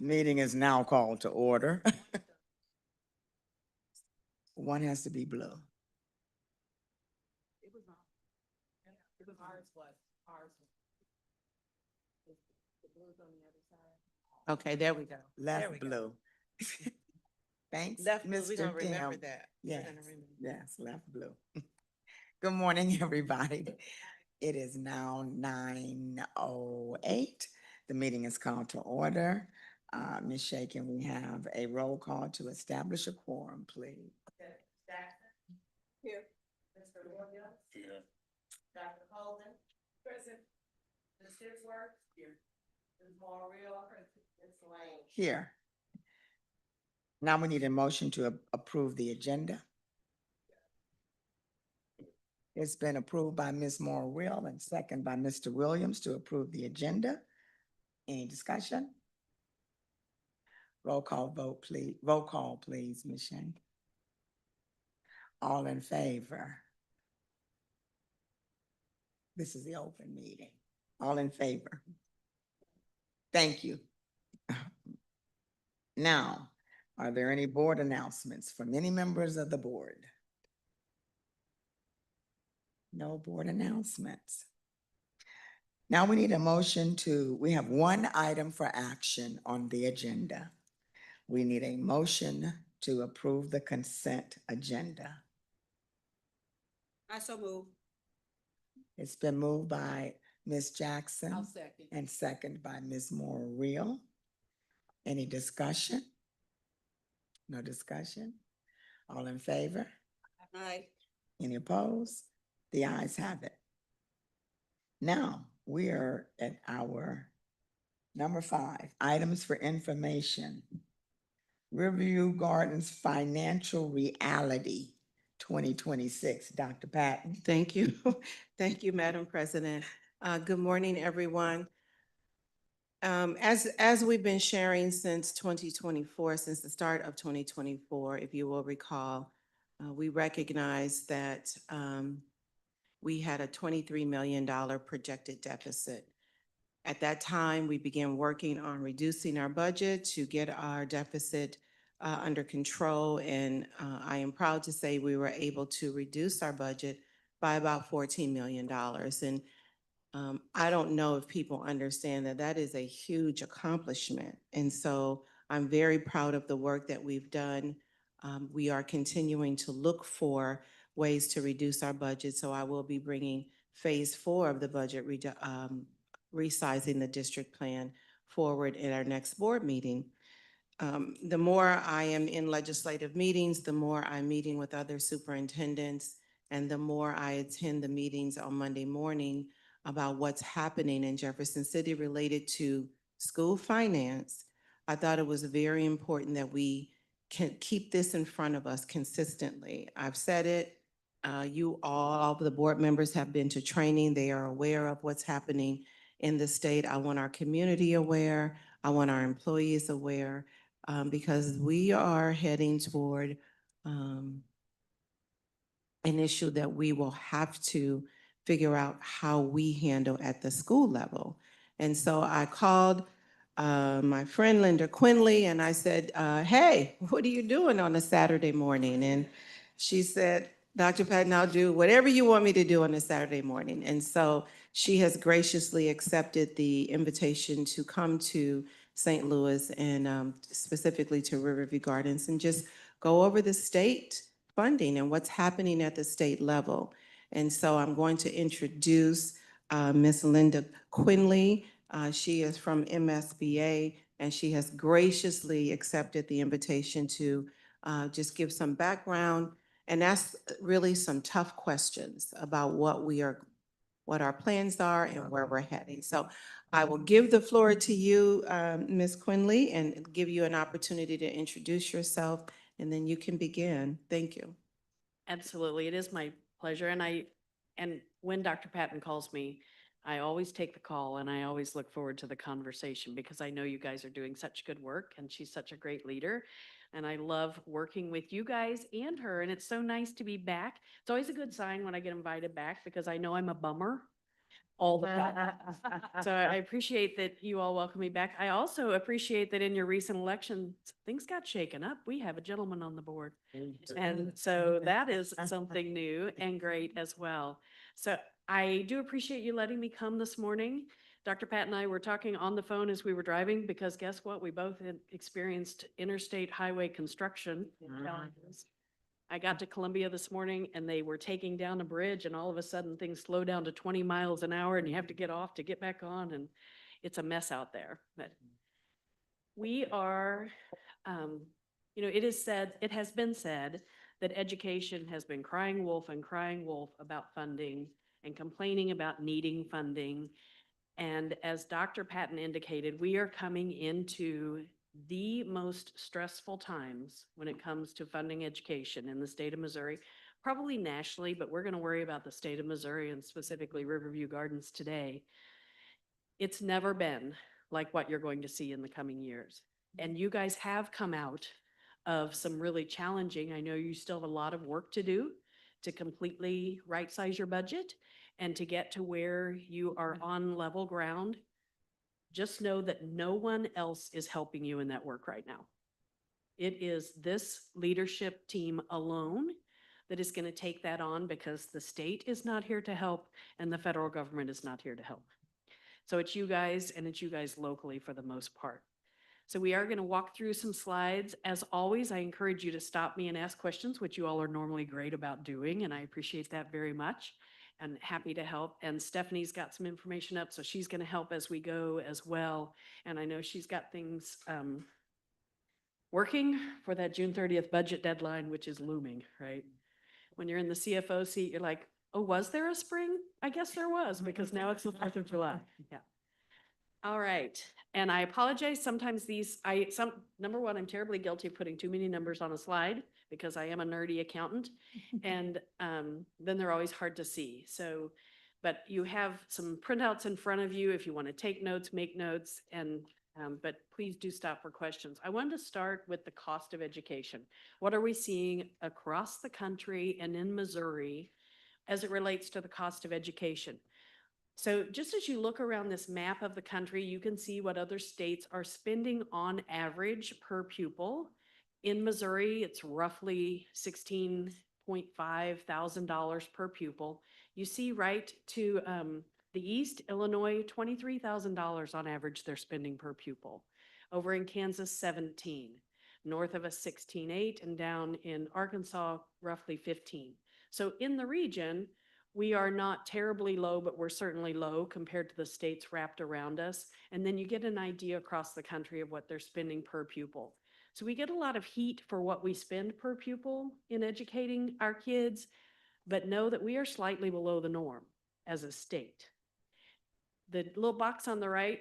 Meeting is now called to order. One has to be blue. Okay, there we go. There we Left go. blue. Thanks, Left blue, we gonna Mr. remember Dem. that. We're Yes, gonna remember. yes, left blue. Good morning, everybody. It is now 9:08. The meeting is called to order. Ms. Shea, can we have a roll call to establish a quorum, please? Here. Mr. Williams. Here. Dr. Coleman. Present. Ms. Fitzworth. Here. Ms. Morreale. Ms. Lane. Here. Now we need a motion to approve the agenda. It's been approved by Ms. Morreale and second by Mr. Williams to approve the agenda. Any discussion? Roll call vote, please. Roll call, please, Ms. Shea. All in favor? This is the open meeting. All in favor? Thank you. Now, are there any board announcements from any members of the board? No board announcements. Now we need a motion we have one item for action on the agenda. We need a motion to approve the consent agenda. I so move. It's been moved by Ms. Jackson. I'll second. And second by Ms. Morreale. Any discussion? No discussion? All in favor? Aye. Any opposed? The ayes have it. Now, we are at our number 5, items for information. Riverview Gardens Financial Reality 2026. Dr. Patton. Thank you. Thank you, Madam President. Good morning, everyone. As we've been sharing since 2024, since the start of 2024, if you will recall, we recognize that we had a $23 million projected deficit. At that time, we began working on reducing our budget to get our deficit under control. And I am proud to say we were able to reduce our budget by about $14 million. And I don't know if people understand that that is a huge accomplishment. And so I'm very proud of the work that we've done. We are continuing to look for ways to reduce our budget. So I will be bringing phase 4 of the budget resizing the district plan forward in our next board meeting. The more I am in legislative meetings, the more I'm meeting with other superintendents, and the more I attend the meetings on Monday morning about what's happening in Jefferson City related to school finance. I thought it was very important that we can keep this in front of us consistently. I've said it. You all of the board members have been to training. They are aware of what's happening in the state. I want our community aware. I want our employees aware, because we are heading toward an issue that we will have to figure out how we handle at the school level. And so I called my friend Linda Quinley and I said, hey, what are you doing on a Saturday morning? And she said, Dr. Patton, I'll do whatever you want me to do on a Saturday morning. And so she has graciously accepted the invitation to come to St. Louis and specifically to Riverview Gardens and just go over the state funding and what's happening at the state level. And so I'm going to introduce Ms. Linda Quinley. She is from MSBA and she has graciously accepted the invitation to just give some background and ask really some tough questions about what our plans are and where we're heading. So I will give the floor to you, Ms. Quinley, and give you an opportunity to introduce yourself, and then you can begin. Thank you. Absolutely. It is my pleasure. And when Dr. Patton calls me, I always take the call and I always look forward to the conversation because I know you guys are doing such good work and she's such a great leader. And I love working with you guys and her. And it's so nice to be back. It's always a good sign when I get invited back because I know I'm a bummer all the time. So I appreciate that you all welcome me back. I also appreciate that in your recent elections, things got shaken up. We have a gentleman on the board. And so that is something new and great as well. So I do appreciate you letting me come this morning. Dr. Pat and I were talking on the phone as we were driving because guess what? We both had experienced interstate highway construction challenges. I got to Columbia this morning and they were taking down a bridge and all of a sudden things slow down to 20 miles an hour and you have to get off to get back on and it's a mess out there. But we are, it has been said that education has been crying wolf and crying wolf about funding and complaining about needing funding. And as Dr. Patton indicated, we are coming into the most stressful times when it comes to funding education in the state of Missouri, probably nationally, but we're going to worry about the state of Missouri and specifically Riverview Gardens today. It's never been like what you're going to see in the coming years. And you guys have come out of some really challenging, I know you still have a lot of work to do to completely right-size your budget and to get to where you are on level ground. Just know that no one else is helping you in that work right now. It is this leadership team alone that is going to take that on because the state is not here to help and the federal government is not here to help. So it's you guys and it's you guys locally for the most part. So we are going to walk through some slides. As always, I encourage you to stop me and ask questions, which you all are normally great about doing, and I appreciate that very much and happy to help. And Stephanie's got some information up, so she's going to help as we go as well. And I know she's got things working for that June 30th budget deadline, which is looming, right? When you're in the CFO seat, you're like, oh, was there a spring? I guess there was, because now it's the 4th of July. Yeah. All right. And I apologize. Sometimes number one, I'm terribly guilty of putting too many numbers on a slide because I am a nerdy accountant. And then they're always hard to see. So, but you have some printouts in front of you if you want to take notes, make notes, and but please do stop for questions. I wanted to start with the cost of education. What are we seeing across the country and in Missouri as it relates to the cost of education? So just as you look around this map of the country, you can see what other states are spending on average per pupil. In Missouri, it's roughly $16.5 thousand per pupil. You see right to the east, Illinois, $23,000 on average they're spending per pupil. Over in Kansas, 17. North of us, 16.8, and down in Arkansas, roughly 15. So in the region, we are not terribly low, but we're certainly low compared to the states wrapped around us. And then you get an idea across the country of what they're spending per pupil. So we get a lot of heat for what we spend per pupil in educating our kids, but know that we are slightly below the norm as a state. The little box on the right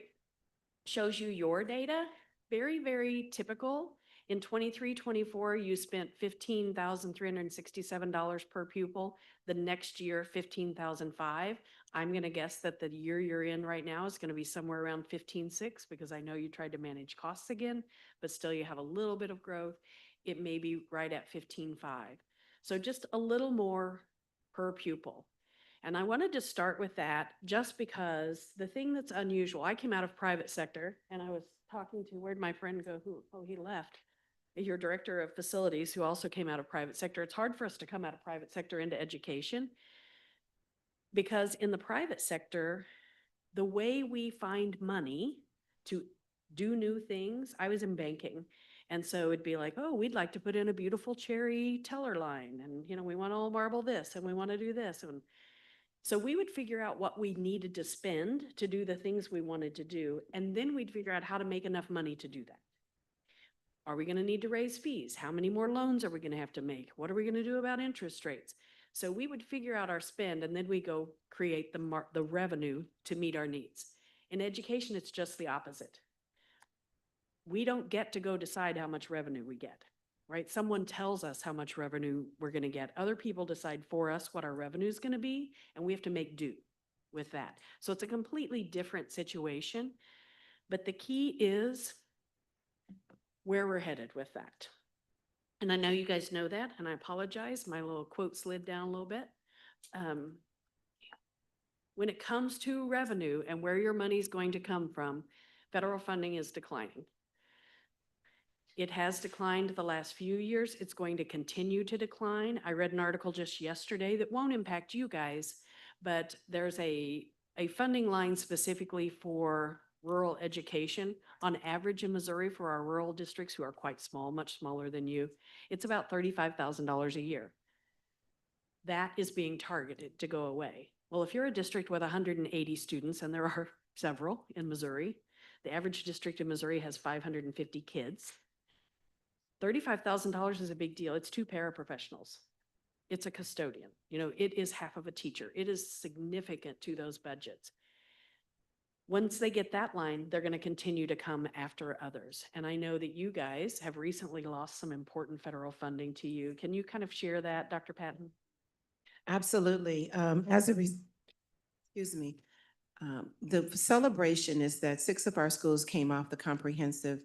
shows you your data. Very, very typical. In 23-24, you spent $15,367 per pupil. The next year, $15,005. I'm going to guess that the year you're in right now is going to be somewhere around $15,600 because I know you tried to manage costs again, but still you have a little bit of growth. It may be right at $15,500. So just a little more per pupil. And I wanted to start with that just because the thing that's unusual, I came out of private sector and I was talking to, where'd my friend go? He left. Your director of facilities, who also came out of private sector. It's hard for us to come out of private sector into education because in the private sector, the way we find money to do new things, I was in banking. And so it'd be like, oh, we'd like to put in a beautiful cherry teller line. And, we want to all marble this and we want to do this. And so we would figure out what we needed to spend to do the things we wanted to do. And then we'd figure out how to make enough money to do that. Are we going to need to raise fees? How many more loans are we going to have to make? What are we going to do about interest rates? So we would figure out our spend and then we go create the revenue to meet our needs. In education, it's just the opposite. We don't get to go decide how much revenue we get, right? Someone tells us how much revenue we're going to get. Other people decide for us what our revenue is going to be, and we have to make do with that. So it's a completely different situation. But the key is where we're headed with that. And I know you guys know that, and I apologize. My little quote slid down a little bit. when it comes to revenue and where your money is going to come from, federal funding is declining. It has declined the last few years. It's going to continue to decline. I read an article just yesterday that won't impact you guys, but there's a funding line specifically for rural education. On average in Missouri for our rural districts who are quite small, much smaller than you, it's about $35,000 a year. That is being targeted to go away. Well, if you're a district with 180 students, and there are several in Missouri, the average district in Missouri has 550 kids. $35,000 is a big deal. It's 2 paraprofessionals. It's a custodian. You know, it is half of a teacher. It is significant to those budgets. Once they get that line, they're going to continue to come after others. And I know that you guys have recently lost some important federal funding to you. Can you kind of share that, Dr. Patton? Absolutely. Excuse me. The celebration is that 6 of our schools came off the comprehensive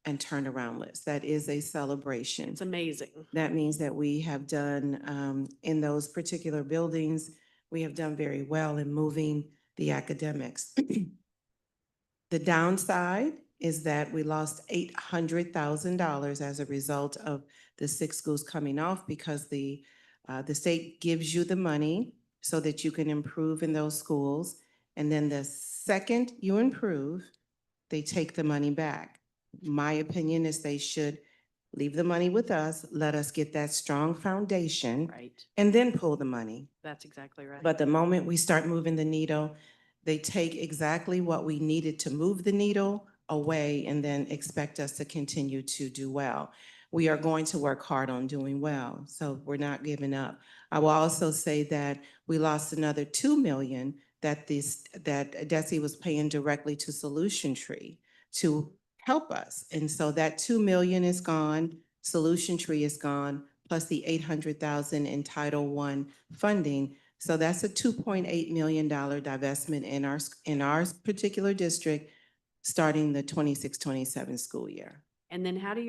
and turnaround list. That is a celebration. It's amazing. That means that we have done, in those particular buildings, we have done very well in moving the academics. The downside is that we lost $800,000 as a result of the 6 schools coming off because the state gives you the money so that you can improve in those schools. And then the second you improve, they take the money back. My opinion is they should leave the money with us, let us get that strong foundation, Right. and then pull the money. That's exactly right. But the moment we start moving the needle, they take exactly what we needed to move the needle away and then expect us to continue to do well. We are going to work hard on doing well, so we're not giving up. I will also say that we lost another 2 million that DESE was paying directly to Solution Tree to help us. And so that 2 million is gone, Solution Tree is gone, plus the 800,000 in Title I funding. So that's a $2.8 million divestment in our particular district, starting the 26-27 school year. And then how do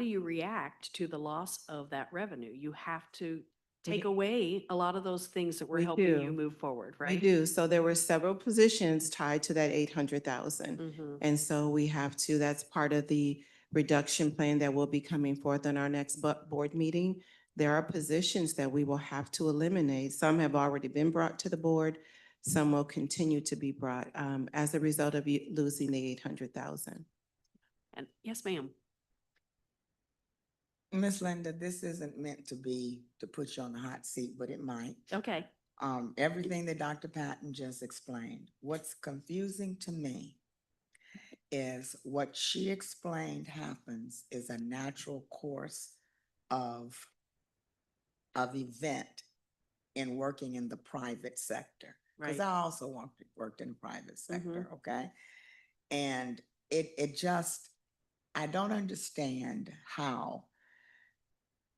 you react to the loss of that revenue? You have to take away a lot of those things that were We helping do. you move forward, We right? do. So there were several positions tied to that 800,000. Mhm. And so we have to, that's part of the reduction plan that will be coming forth on our next board meeting. There are positions that we will have to eliminate. Some have already been brought to the board. Some will continue to be brought as a result of losing the 800,000. And yes, ma'am. Miss Linda, this isn't meant to put you on the hot seat, but it might. Okay. Everything that Dr. Patton just explained, what's confusing to me is what she explained happens is a natural course of event in working in the private sector. Because Right. I also worked in the private sector, okay? And it just, I don't understand how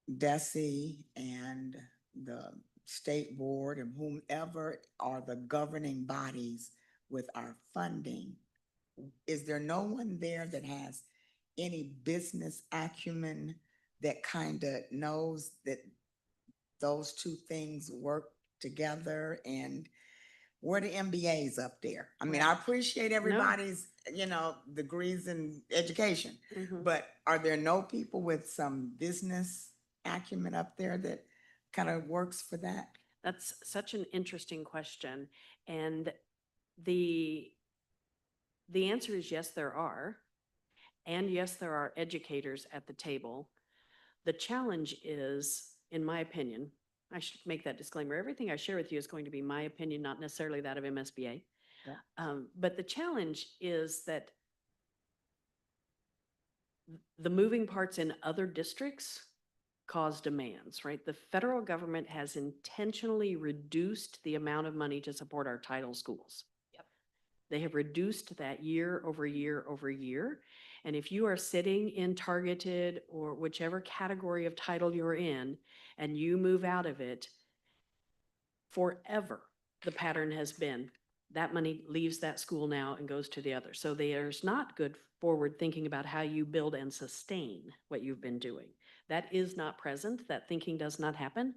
DESE and the state board and whomever are the governing bodies with our funding. Is there no one there that has any business acumen that kind of knows that those 2 things work together? And where the MBAs up there? I mean, I appreciate everybody's, degrees in education, Mhm. but are there no people with some business acumen up there that kind of works for that? That's such an interesting question. And the answer is yes, there are. And yes, there are educators at the table. The challenge is, in my opinion, I should make that disclaimer. Everything I share with you is going to be my opinion, not necessarily that of MSBA. Yeah. But the challenge is that the moving parts in other districts cause demands, right? The federal government has intentionally reduced the amount of money to support our title schools. Yep. They have reduced that year over year over year. And if you are sitting in targeted or whichever category of title you're in, and you move out of it, forever, the pattern has been that money leaves that school now and goes to the other. So there's not good forward thinking about how you build and sustain what you've been doing. That is not present. That thinking does not happen.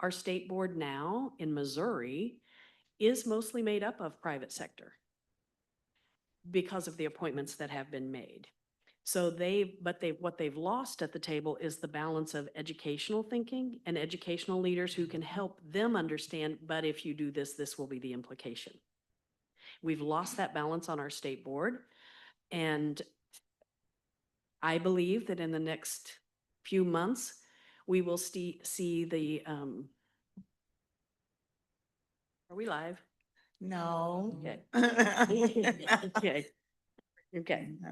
Our state board now in Missouri is mostly made up of private sector because of the appointments that have been made. So what they've lost at the table is the balance of educational thinking and educational leaders who can help them understand, but if you do this, this will be the implication. We've lost that balance on our state board. And I believe that in the next few months, we will see the, are we live? No. Okay. Okay. Okay. No.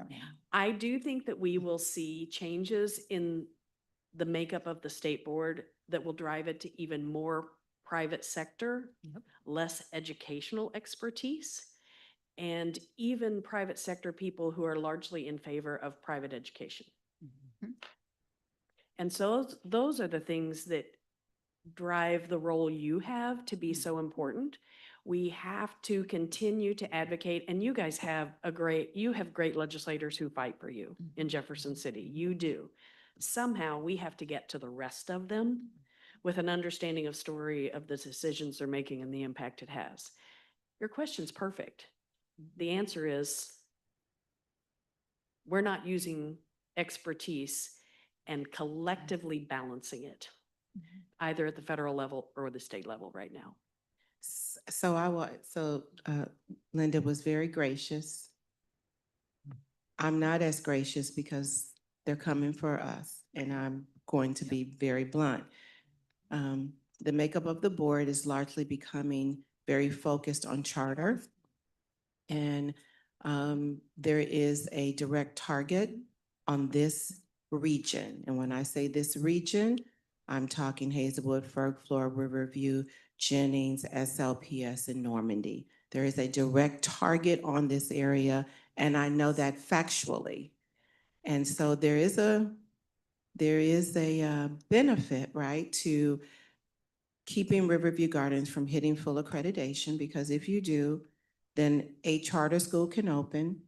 I do think that we will see changes in the makeup of the state board that will drive it to even more private sector, less educational expertise, and even private sector people who are largely in favor of private education. And so those are the things that drive the role you have to be so important. We have to continue to advocate, and you guys have you have great legislators who fight for you in Jefferson City. You do. Somehow we have to get to the rest of them with an understanding of story of the decisions they're making and the impact it has. Your question's perfect. The answer is we're not using expertise and collectively balancing it, either at the federal level or the state level right now. Linda was very gracious. I'm not as gracious because they're coming for us, and I'm going to be very blunt. The makeup of the board is largely becoming very focused on charter. And there is a direct target on this region. And when I say this region, I'm talking Hazelwood, Ferg, Flora, Riverview, Jennings, SLPS, and Normandy. There is a direct target on this area, and I know that factually. And so there is a benefit, right, to keeping Riverview Gardens from hitting full accreditation, because if you do, then a charter school can open.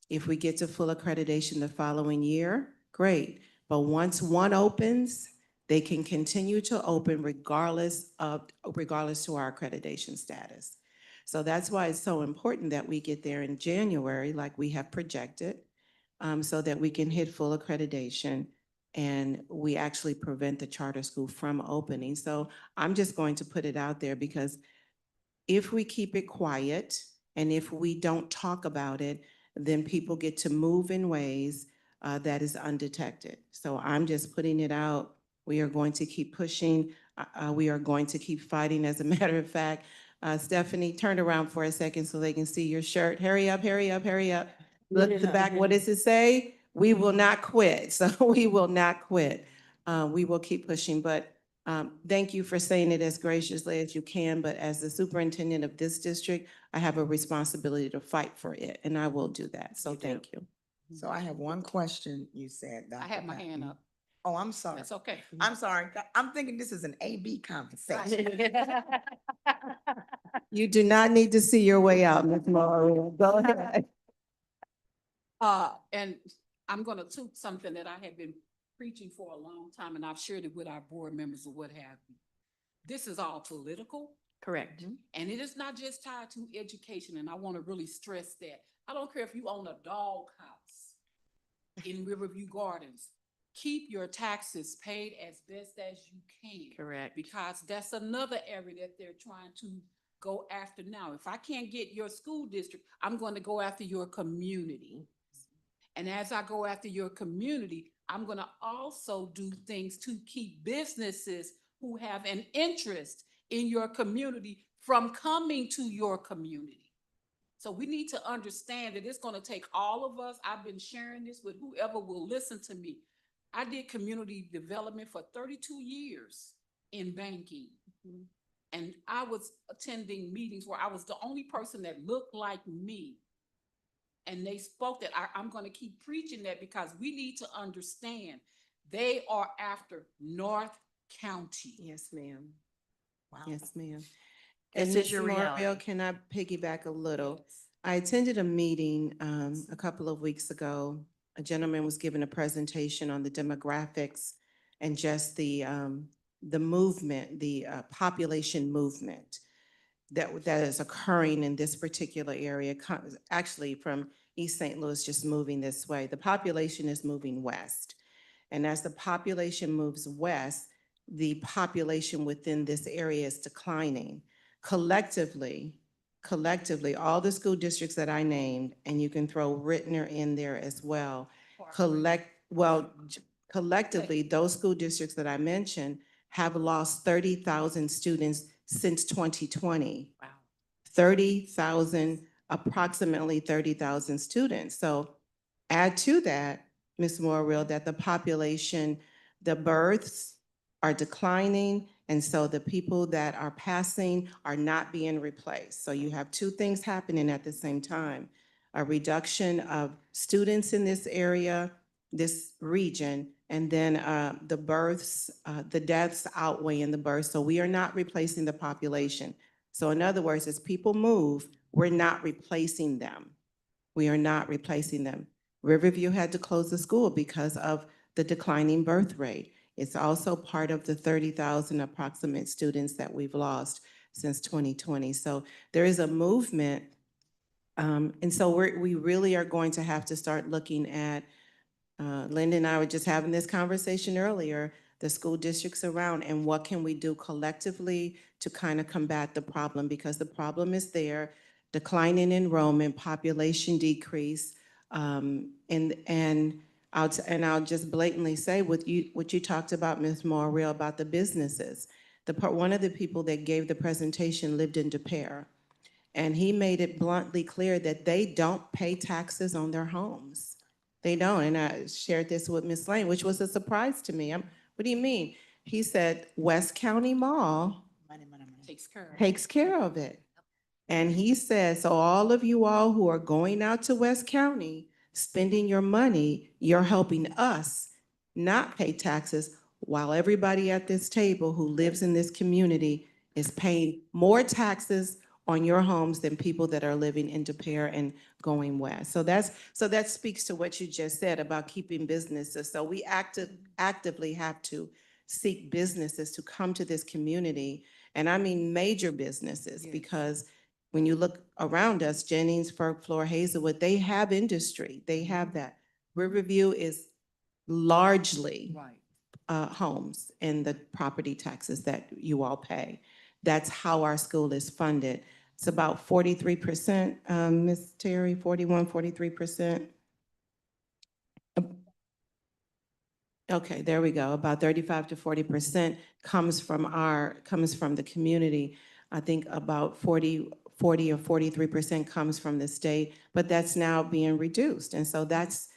If we get to full accreditation the following year, great. But once one opens, they can continue to open regardless to our accreditation status. So that's why it's so important that we get there in January, like we have projected, so that we can hit full accreditation and we actually prevent the charter school from opening. So I'm just going to put it out there, because if we keep it quiet and if we don't talk about it, then people get to move in ways that is undetected. So I'm just putting it out. We are going to keep pushing. We are going to keep fighting. As a matter of fact, Stephanie, turn around for a second so they can see your shirt. Hurry up, hurry up, hurry up. Look at the back. What does it say? We will not quit. So we will not quit. We will keep pushing. But thank you for saying it as graciously as you can, but as the superintendent of this district, I have a responsibility to fight for it, and I will do that. So You do. thank you. So I have one question, you said, Dr. I had my Patton. hand up. Oh, I'm sorry. That's okay. I'm sorry. I'm thinking this is an AB conversation. You do not need to see your way out, Ms. Maria. Go ahead. And I'm gonna toot something that I have been preaching for a long time, and I've shared it with our board members or what have you. This is all political, Correct. and it is not just tied to education, and I want to really stress that. I don't care if you own a doghouse in Riverview Gardens. Keep your taxes paid as best as you can. Correct. Because that's another area that they're trying to go after now. If I can't get your school district, I'm going to go after your community. And as I go after your community, I'm going to also do things to keep businesses who have an interest in your community from coming to your community. So we need to understand that it's going to take all of us. I've been sharing this with whoever will listen to me. I did community development for 32 years in banking. And I was attending meetings where I was the only person that looked like me. And they spoke that. I'm going to keep preaching that, because we need to understand they are after North County. Yes, ma'am. Wow. Yes, ma'am. This And is Ms. your L'Oreal, reality. can I piggyback a little? I attended a meeting a couple of weeks ago. A gentleman was giving a presentation on the demographics and just the movement, the population movement. that is occurring in this particular area, actually from East St. Louis, just moving this way. The population is moving west. And as the population moves west, the population within this area is declining. Collectively, all the school districts that I named, and you can throw Rittner in there as well, collectively, those school districts that I mentioned have lost 30,000 students since 2020. Wow. 30,000, approximately 30,000 students. So add to that, Ms. Morrill, that the population, the births are declining, and so the people that are passing are not being replaced. So you have two things happening at the same time. A reduction of students in this area, this region, and then the births, the deaths outweighing the births. So we are not replacing the population. So in other words, as people move, we're not replacing them. We are not replacing them. Riverview had to close the school because of the declining birth rate. It's also part of the 30,000 approximate students that we've lost since 2020. So there is a movement. And so we really are going to have to start looking at, Linda and I were just having this conversation earlier, the school districts around, and what can we do collectively to kind of combat the problem, because the problem is there, declining enrollment, population decrease, and I'll just blatantly say what you talked about, Ms. Morrill, about the businesses. One of the people that gave the presentation lived in De Pere, and he made it bluntly clear that they don't pay taxes on their homes. They don't, and I shared this with Ms. Lane, which was a surprise to me. What do you mean? He said West County Mall takes care of it. And he said, so all of you all who are going out to West County, spending your money, you're helping us not pay taxes, while everybody at this table who lives in this community is paying more taxes on your homes than people that are living in De Pere and going west. So that speaks to what you just said about keeping businesses. So we actively have to seek businesses to come to this community, and I mean major businesses, because when you look around us, Jennings, Firk, Floor, Hazelwood, they have industry. They have that. Riverview is largely homes and the property taxes that you all pay. That's how our school is funded. It's about 43%, Ms. Terry, 41, 43%. Okay, there we go. About 35 to 40% comes from the community. I think about 40 or 43% comes from the state, but that's now being reduced. And so that's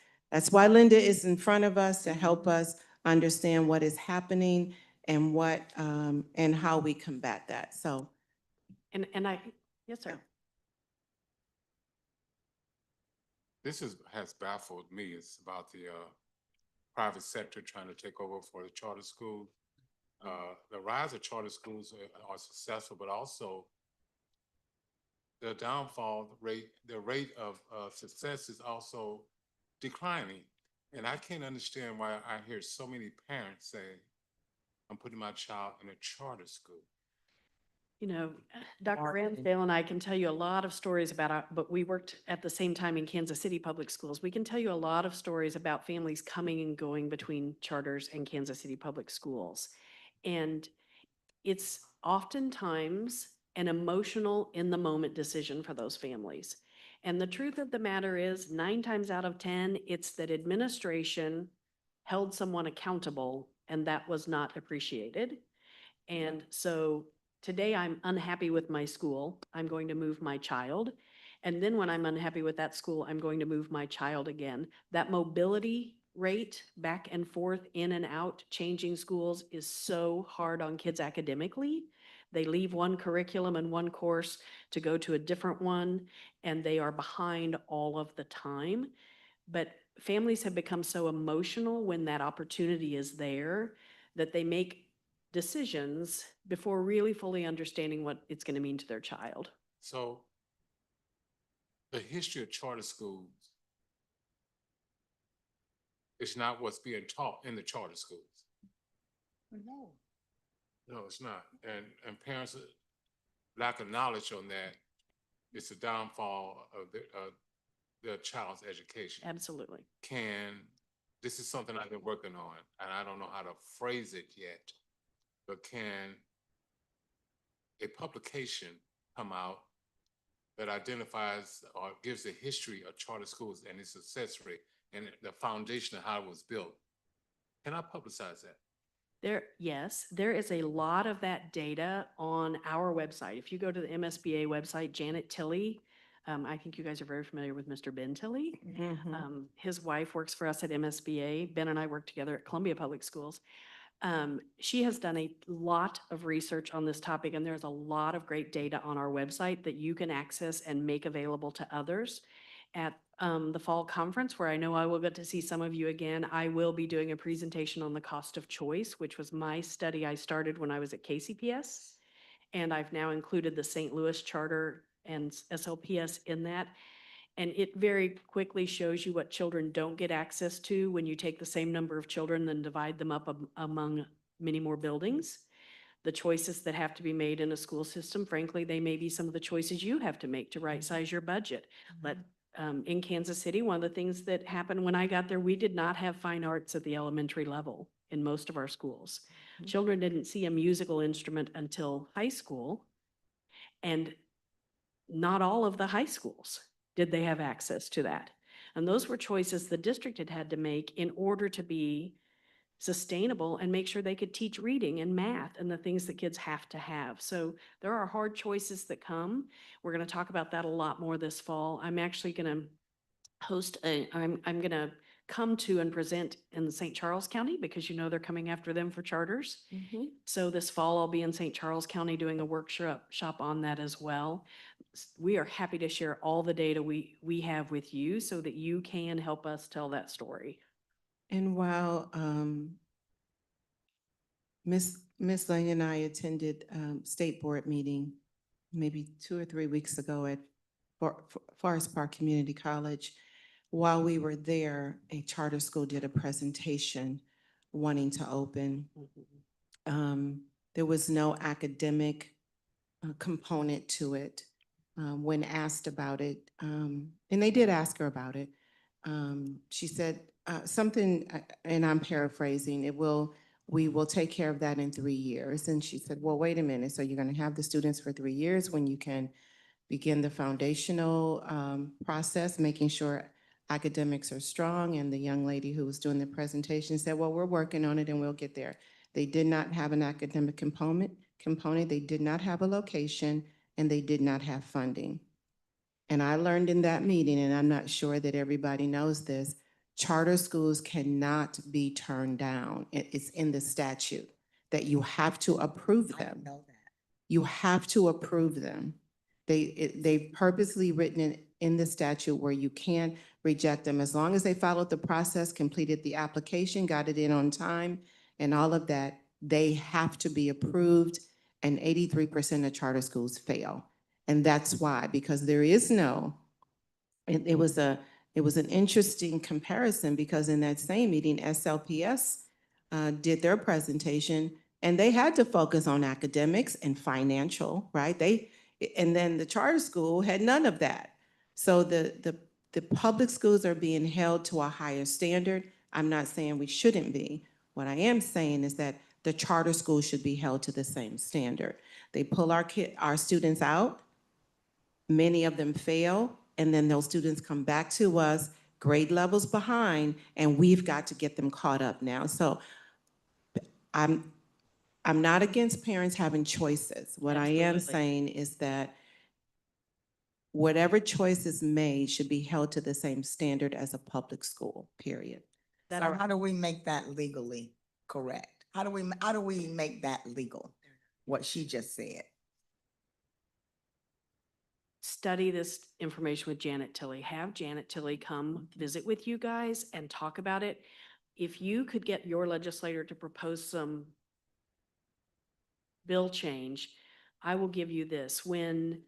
why Linda is in front of us, to help us understand what is happening and and how we combat that. So. Yes, sir. This has baffled me. It's about the private sector trying to take over for the charter schools. The rise of charter schools are successful, but also the downfall rate, the rate of success is also declining. And I can't understand why I hear so many parents say, I'm putting my child in a charter school. You know, Dr. Ramsdale and I can tell you a lot of stories about, but we worked at the same time in Kansas City Public Schools. We can tell you a lot of stories about families coming and going between charters and Kansas City Public Schools. And it's oftentimes an emotional, in the moment decision for those families. And the truth of the matter is, 9 times out of 10, it's that administration held someone accountable and that was not appreciated. And so today I'm unhappy with my school, I'm going to move my child. And then when I'm unhappy with that school, I'm going to move my child again. That mobility rate back and forth, in and out, changing schools is so hard on kids academically. They leave one curriculum and one course to go to a different one, and they are behind all of the time. But families have become so emotional when that opportunity is there that they make decisions before really fully understanding what it's going to mean to their child. So the history of charter schools is not what's being taught in the charter schools. No. No, it's not. And parents lack of knowledge on that is the downfall of the child's education. Absolutely. This is something I've been working on, and I don't know how to phrase it yet, but can a publication come out that identifies or gives a history of charter schools and its success rate and the foundation of how it was built? Can I publicize that? Yes, there is a lot of that data on our website. If you go to the MSBA website, Janet Tilley, I think you guys are very familiar with Mr. Ben Tilley. His wife works for us at MSBA. Ben and I work together at Columbia Public Schools. She has done a lot of research on this topic, and there's a lot of great data on our website that you can access and make available to others. At the fall conference, where I know I will get to see some of you again, I will be doing a presentation on the cost of choice, which was my study I started when I was at KCPS. And I've now included the St. Louis Charter and SLPS in that. And it very quickly shows you what children don't get access to when you take the same number of children and divide them up among many more buildings. The choices that have to be made in a school system, frankly, they may be some of the choices you have to make to right-size your budget. In Kansas City, one of the things that happened when I got there, we did not have fine arts at the elementary level in most of our schools. Children didn't see a musical instrument until high school, and not all of the high schools did they have access to that. And those were choices the district had to make in order to be sustainable and make sure they could teach reading and math and the things that kids have to have. So there are hard choices that come. We're going to talk about that a lot more this fall. I'm actually going to I'm going to come to and present in St. Charles County, because you know they're coming after them for charters. So this fall I'll be in St. Charles County doing a workshop on that as well. We are happy to share all the data we have with you so that you can help us tell that story. And while Miss Lane and I attended state board meeting maybe 2 or 3 weeks ago at Forest Park Community College, while we were there, a charter school did a presentation wanting to open. There was no academic component to it when asked about it. And they did ask her about it. She said something, and I'm paraphrasing, we will take care of that in 3 years. And she said, well, wait a minute. So you're going to have the students for 3 years when you can begin the foundational process, making sure academics are strong. And the young lady who was doing the presentation said, well, we're working on it and we'll get there. They did not have an academic component. They did not have a location, and they did not have funding. And I learned in that meeting, and I'm not sure that everybody knows this, charter schools cannot be turned down. It's in the statute that you have to approve I them. know that. You have to approve them. They've purposely written it in the statute where you can't reject them as long as they followed the process, completed the application, got it in on time, and all of that. They have to be approved, and 83% of charter schools fail. And that's why, because there is no, it was an interesting comparison, because in that same meeting, SLPS did their presentation, and they had to focus on academics and financial, right? And then the charter school had none of that. So the public schools are being held to a higher standard. I'm not saying we shouldn't be. What I am saying is that the charter schools should be held to the same standard. They pull our students out, many of them fail, and then those students come back to us, grade levels behind, and we've got to get them caught up now. So I'm not against parents having choices. What I am Absolutely. saying is that whatever choice is made should be held to the same standard as a public school, period. So how do we make that legally correct? How do we make that legal? What she just said. Study this information with Janet Tilley. Have Janet Tilley come visit with you guys and talk about it. If you could get your legislator to propose some bill change, I will give you this. When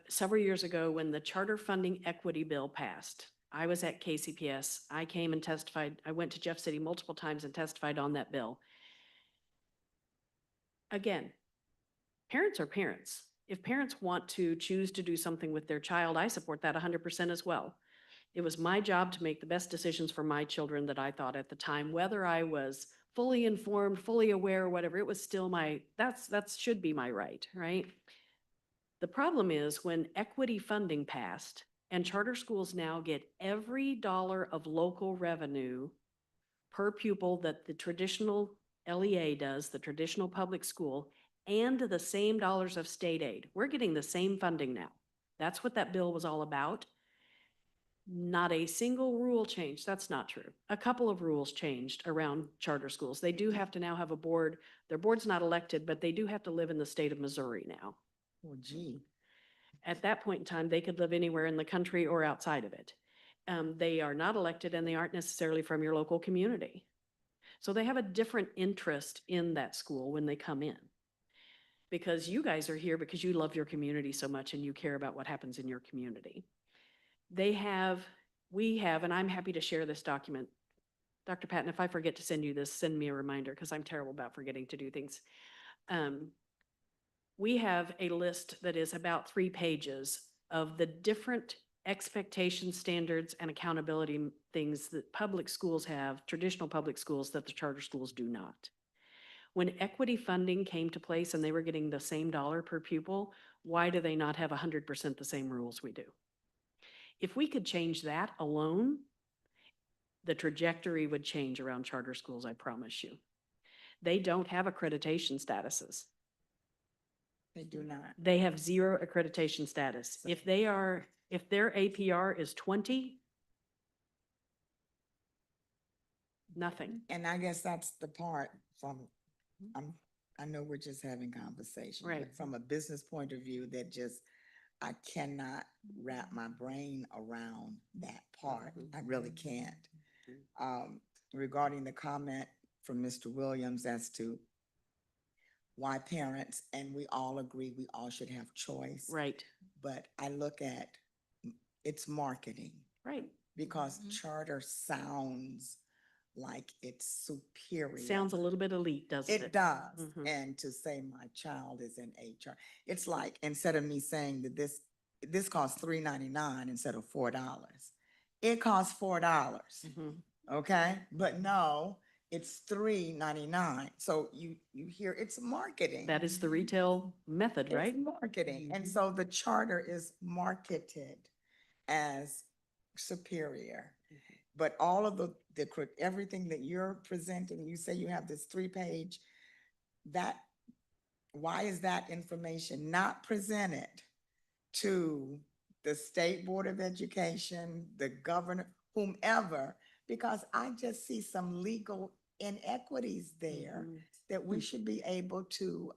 several years ago, when the charter funding equity bill passed, I was at KCPS. I came and testified. I went to Jeff City multiple times and testified on that bill. Again, parents are parents. if parents want to choose to do something with their child, I support that 100% as well. It was my job to make the best decisions for my children that I thought at the time, whether I was fully informed, fully aware, whatever, it was still that should be my right, right? The problem is when equity funding passed and charter schools now get every dollar of local revenue per pupil that the traditional LEA does, the traditional public school, and the same dollars of state aid. We're getting the same funding now. That's what that bill was all about. Not a single rule changed. That's not true. A couple of rules changed around charter schools. They do have to now have a board. Their board's not elected, but they do have to live in the state of Missouri now. Oh, gee. At that point in time, they could live anywhere in the country or outside of it. They are not elected and they aren't necessarily from your local community. So they have a different interest in that school when they come in. Because you guys are here because you love your community so much and you care about what happens in your community. We have, and I'm happy to share this document. Dr. Patton, if I forget to send you this, send me a reminder because I'm terrible about forgetting to do things. We have a list that is about 3 pages of the different expectation standards and accountability things that public schools have, traditional public schools, that the charter schools do not. When equity funding came to place and they were getting the same dollar per pupil, why do they not have 100% the same rules we do? If we could change that alone, the trajectory would change around charter schools, I promise you. They don't have accreditation statuses. They do not. They have 0 accreditation status. If their APR is 20, nothing. And I guess that's the part I know we're just having conversation. Right. But from a business point of view, I cannot wrap my brain around that part. I really can't. Regarding the comment from Mr. Williams as to why parents, and we all agree, we all should have choice. Right, But I look at, it's marketing, right. because Mhm. charter sounds like it's superior. Sounds a little bit elite, doesn't it? It does. Mhm. And to say my child is in HR, it's like, instead of me saying that this costs $3.99 instead of $4, it costs $4, Mhm. okay? But no, it's $3.99. So you hear, it's marketing. That is the retail method, It's right? marketing. And so the charter is marketed as superior. But all of everything that you're presenting, you say you have this 3-page, why is that information not presented to the State Board of Education, the governor, whomever? Because I just see some legal inequities there Mhm. that we should be able to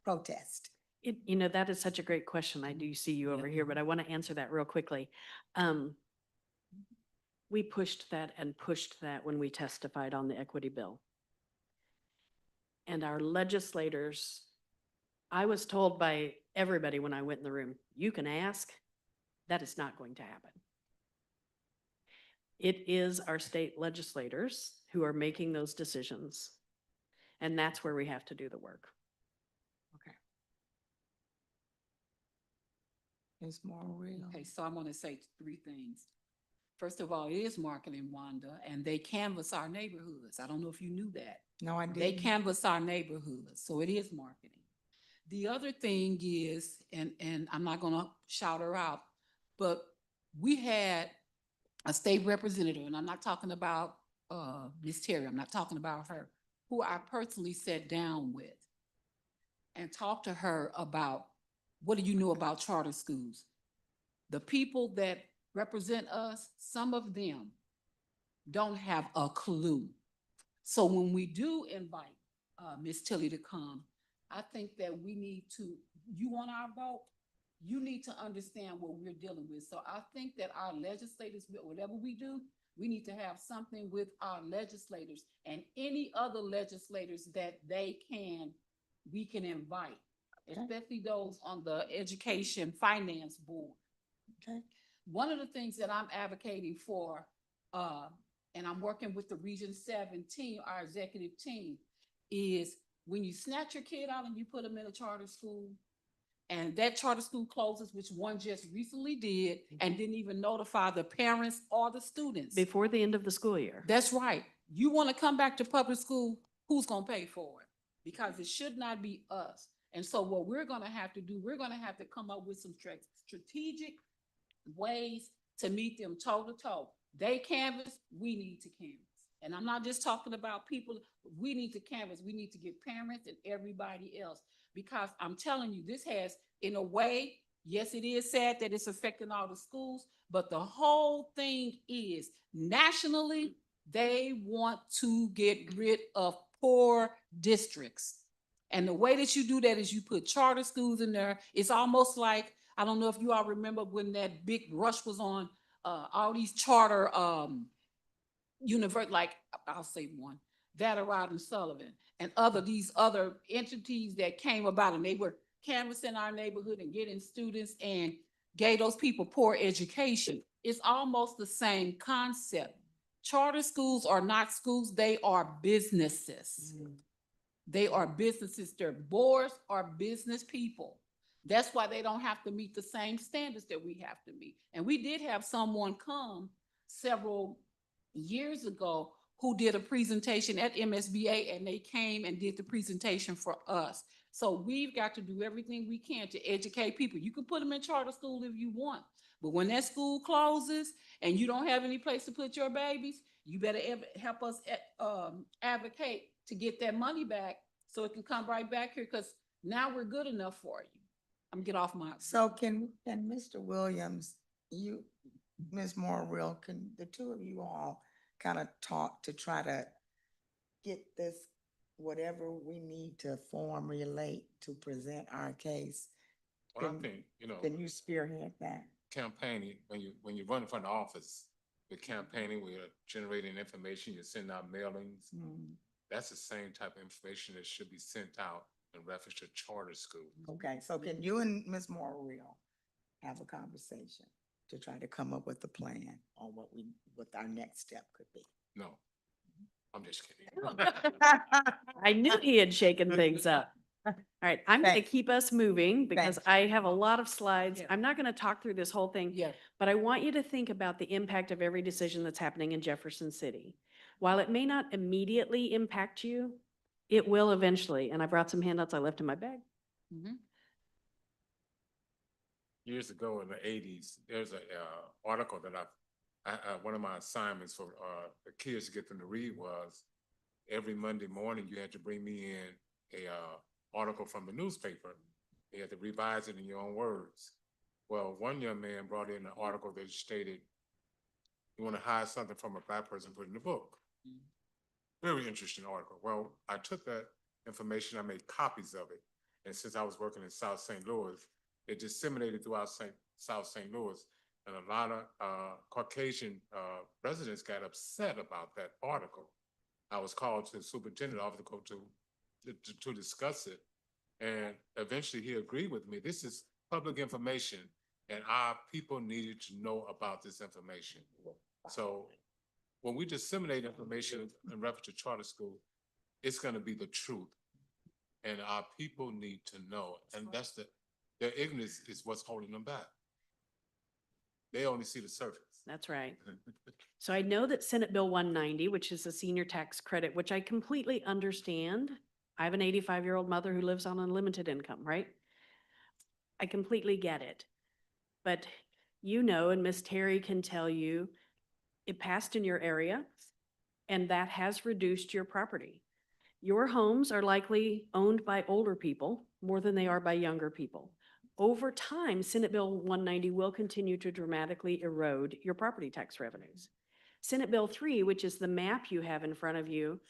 protest. That is such a great question. I do see you over here, but I want to answer that real quickly. We pushed that when we testified on the equity bill. And our legislators, I was told by everybody when I went in the room, you can ask, that is not going to happen. It is our state legislators who are making those decisions. And that's where we have to do the work. Okay. Ms. Morrow. Okay, so I'm gonna say 3 things. First of all, it is marketing, Wanda, and they canvass our neighborhoods. I don't know if you knew that. No, I They didn't. canvass our neighborhoods, so it is marketing. The other thing is, and I'm not gonna shout her out, but we had a state representative, and I'm not talking about Ms. Terry, I'm not talking about her, who I personally sat down with and talked to her about, what do you know about charter schools? The people that represent us, some of them don't have a clue. So when we do invite Ms. Tilly to come, I think that we need to, you want our vote? You need to understand what we're dealing with. So I think that our legislators, whatever we do, we need to have something with our legislators and any other legislators that we can invite, especially those on the Education Finance Board. Okay. One of the things that I'm advocating for, and I'm working with the Region 7 team, our executive team, is when you snatch your kid out and you put them in a charter school, and that charter school closes, which one just recently did, and didn't even notify the parents or the students. Before the end of the school year. That's right. You want to come back to public school, who's gonna pay for it? Because it should not be us. And so what we're gonna have to do, we're gonna have to come up with some strategic ways to meet them toe to toe. They canvas, we need to canvas. And I'm not just talking about people, we need to canvas, we need to get parents and everybody else. Because I'm telling you, this has, in a way, yes, it is sad that it's affecting all the schools, but the whole thing is nationally, they want to get rid of poor districts. And the way that you do that is you put charter schools in there. It's almost like, I don't know if you all remember when that big rush was on, all these charter, like, I'll say one, Vatterott and Sullivan, and these other entities that came about, and they were canvassing our neighborhood and getting students and gave those people poor education. It's almost the same concept. Charter schools are not schools, they are businesses. They are businesses, their boards are business people. That's why they don't have to meet the same standards that we have to meet. And we did have someone come several years ago who did a presentation at MSBA, and they came and did the presentation for us. So we've got to do everything we can to educate people. You can put them in charter school if you want, but when that school closes and you don't have any place to put your babies, you better help us advocate to get that money back so it can come right back here, because now we're good enough for you. I'm gonna get off my. So can Mr. Williams, Ms. Morrill, can the two of you all kind of talk to try to get this, whatever we need to formulate to present our case? Well, I Can- think, Can you spearhead that? campaigning, when you run for the office, the campaigning, we're generating information, you're sending out mailings. Mm, That's the same type of information that should be sent out in reference to charter school. Okay, so can you and Ms. Morrill have a conversation to try to come up with a plan on what our next step could be? No, I'm just kidding. I knew he had shaken things up. All right, I'm going to Thank- keep us moving because Thank I have a lot of slides. Yeah. I'm not going to talk through this whole thing, Yeah. but I want you to think about the impact of every decision that's happening in Jefferson City. While it may not immediately impact you, it will eventually. And I brought some handouts I left in my bag. Mhm. Years ago in the eighties, there's a, article that one of my assignments for, the kids to get them to read was every Monday morning, you had to bring me in a, article from the newspaper. You had to revise it in your own words. Well, one young man brought in an article that stated, you want to hide something from a black person, put it in the book. Very interesting article. Well, I took that information, I made copies of it. And since I was working in South St. Louis, it disseminated throughout South St. Louis. And a lot of Caucasian residents got upset about that article. I was called to the superintendent office to discuss it. And eventually he agreed with me. This is public information and our people needed to know about this information. So when we disseminate information in reference to charter school, it's gonna be the truth. And our people need to know, and that's their ignorance is what's holding them back. They only see the surface. That's right. So I know that Senate Bill 190, which is a senior tax credit, which I completely understand. I have an 85-year-old mother who lives on unlimited income, right? I completely get it. But and Miss Terry can tell you, it passed in your area and that has reduced your property. Your homes are likely owned by older people more than they are by younger people. Over time, Senate Bill 190 will continue to dramatically erode your property tax revenues. Senate Bill 3, which is the map you have in front of you,